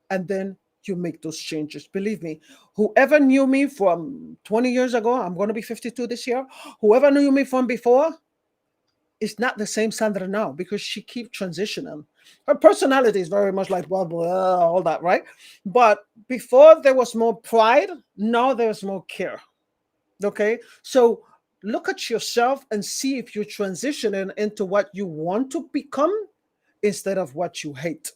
And then you make those changes. Believe me, whoever knew me from 20 years ago, I'm going to be 52 this year. Whoever knew me from before is not the same Sandra now, because she keeps transitioning. Her personality is very much like blah, blah, all that, right? But before there was more pride, now there's more care. Okay. So look at yourself and see if you're transitioning into what you want to become instead of what you hate.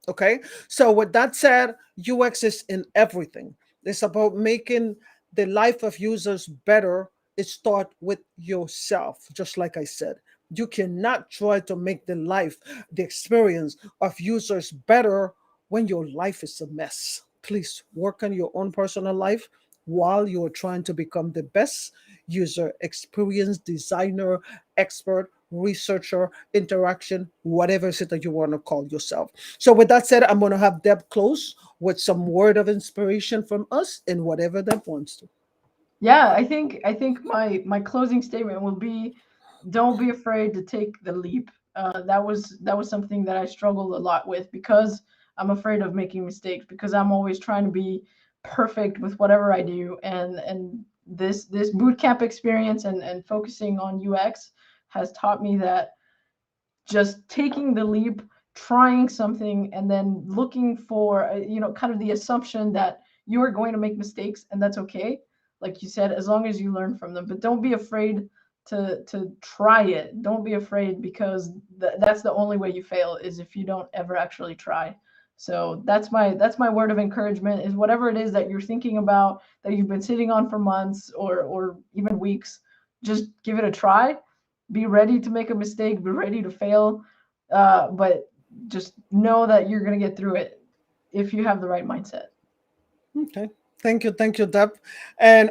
Okay. So with that said, UX is in everything. It's about making the life of users better. It starts with yourself, just like I said. You cannot try to make the experience of users better when your life is a mess. Please work on your own personal life while you're trying to become the best user experience designer, expert, researcher, interaction, whatever it is that you want to call yourself. So, with that said, I'm going to have Deb close with some word of inspiration from us in whatever Deb wants to. Yeah, I think my closing statement will be, don't be afraid to take the leap. That was something that I struggled a lot with, because I'm afraid of making mistakes, because I'm always trying to be perfect with whatever I do. And this boot camp experience and focusing on UX has taught me that just taking the leap, trying something, and then looking for, kind of the assumption that you are going to make mistakes, and that's okay. Like you said, as long as you learn from them, but don't be afraid to try it. Don't be afraid, because that's the only way you fail, is if you don't ever actually try. So that's my word of encouragement, is whatever it is that you're thinking about, that you've been sitting on for months or even weeks, just give it a try. Be ready to make a mistake, be ready to fail, but just know that you're going to get through it if you have the right mindset. Okay. Thank you, Deb. And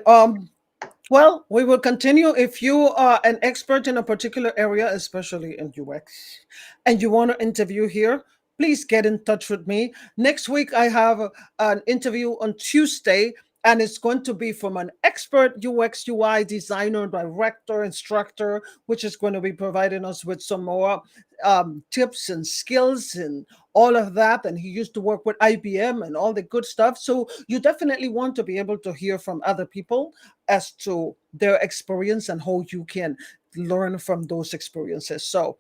well, we will continue. If you are an expert in a particular area, especially in UX, and you want to interview here, please get in touch with me. Next week, I have an interview on Tuesday. And it's going to be from an expert UX UI designer, director, instructor, which is going to be providing us with some more tips and skills and all of that. And he used to work with IBM and all the good stuff. So you definitely want to be able to hear from other people as to their experience and how you can learn from those experiences. So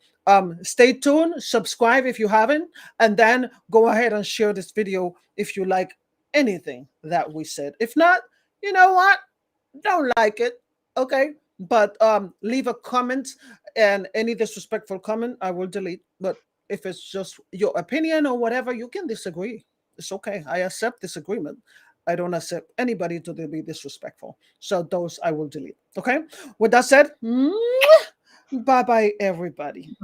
stay tuned, subscribe if you haven't, and then go ahead and share this video if you like anything that we said. If not, you know what? Don't like it, okay? But leave a comment, and any disrespectful comment I will delete. But if it's just your opinion or whatever, you can disagree. It's okay. I accept disagreement. I don't accept anybody to be disrespectful. So those I will delete. Okay. With that said, bye bye everybody.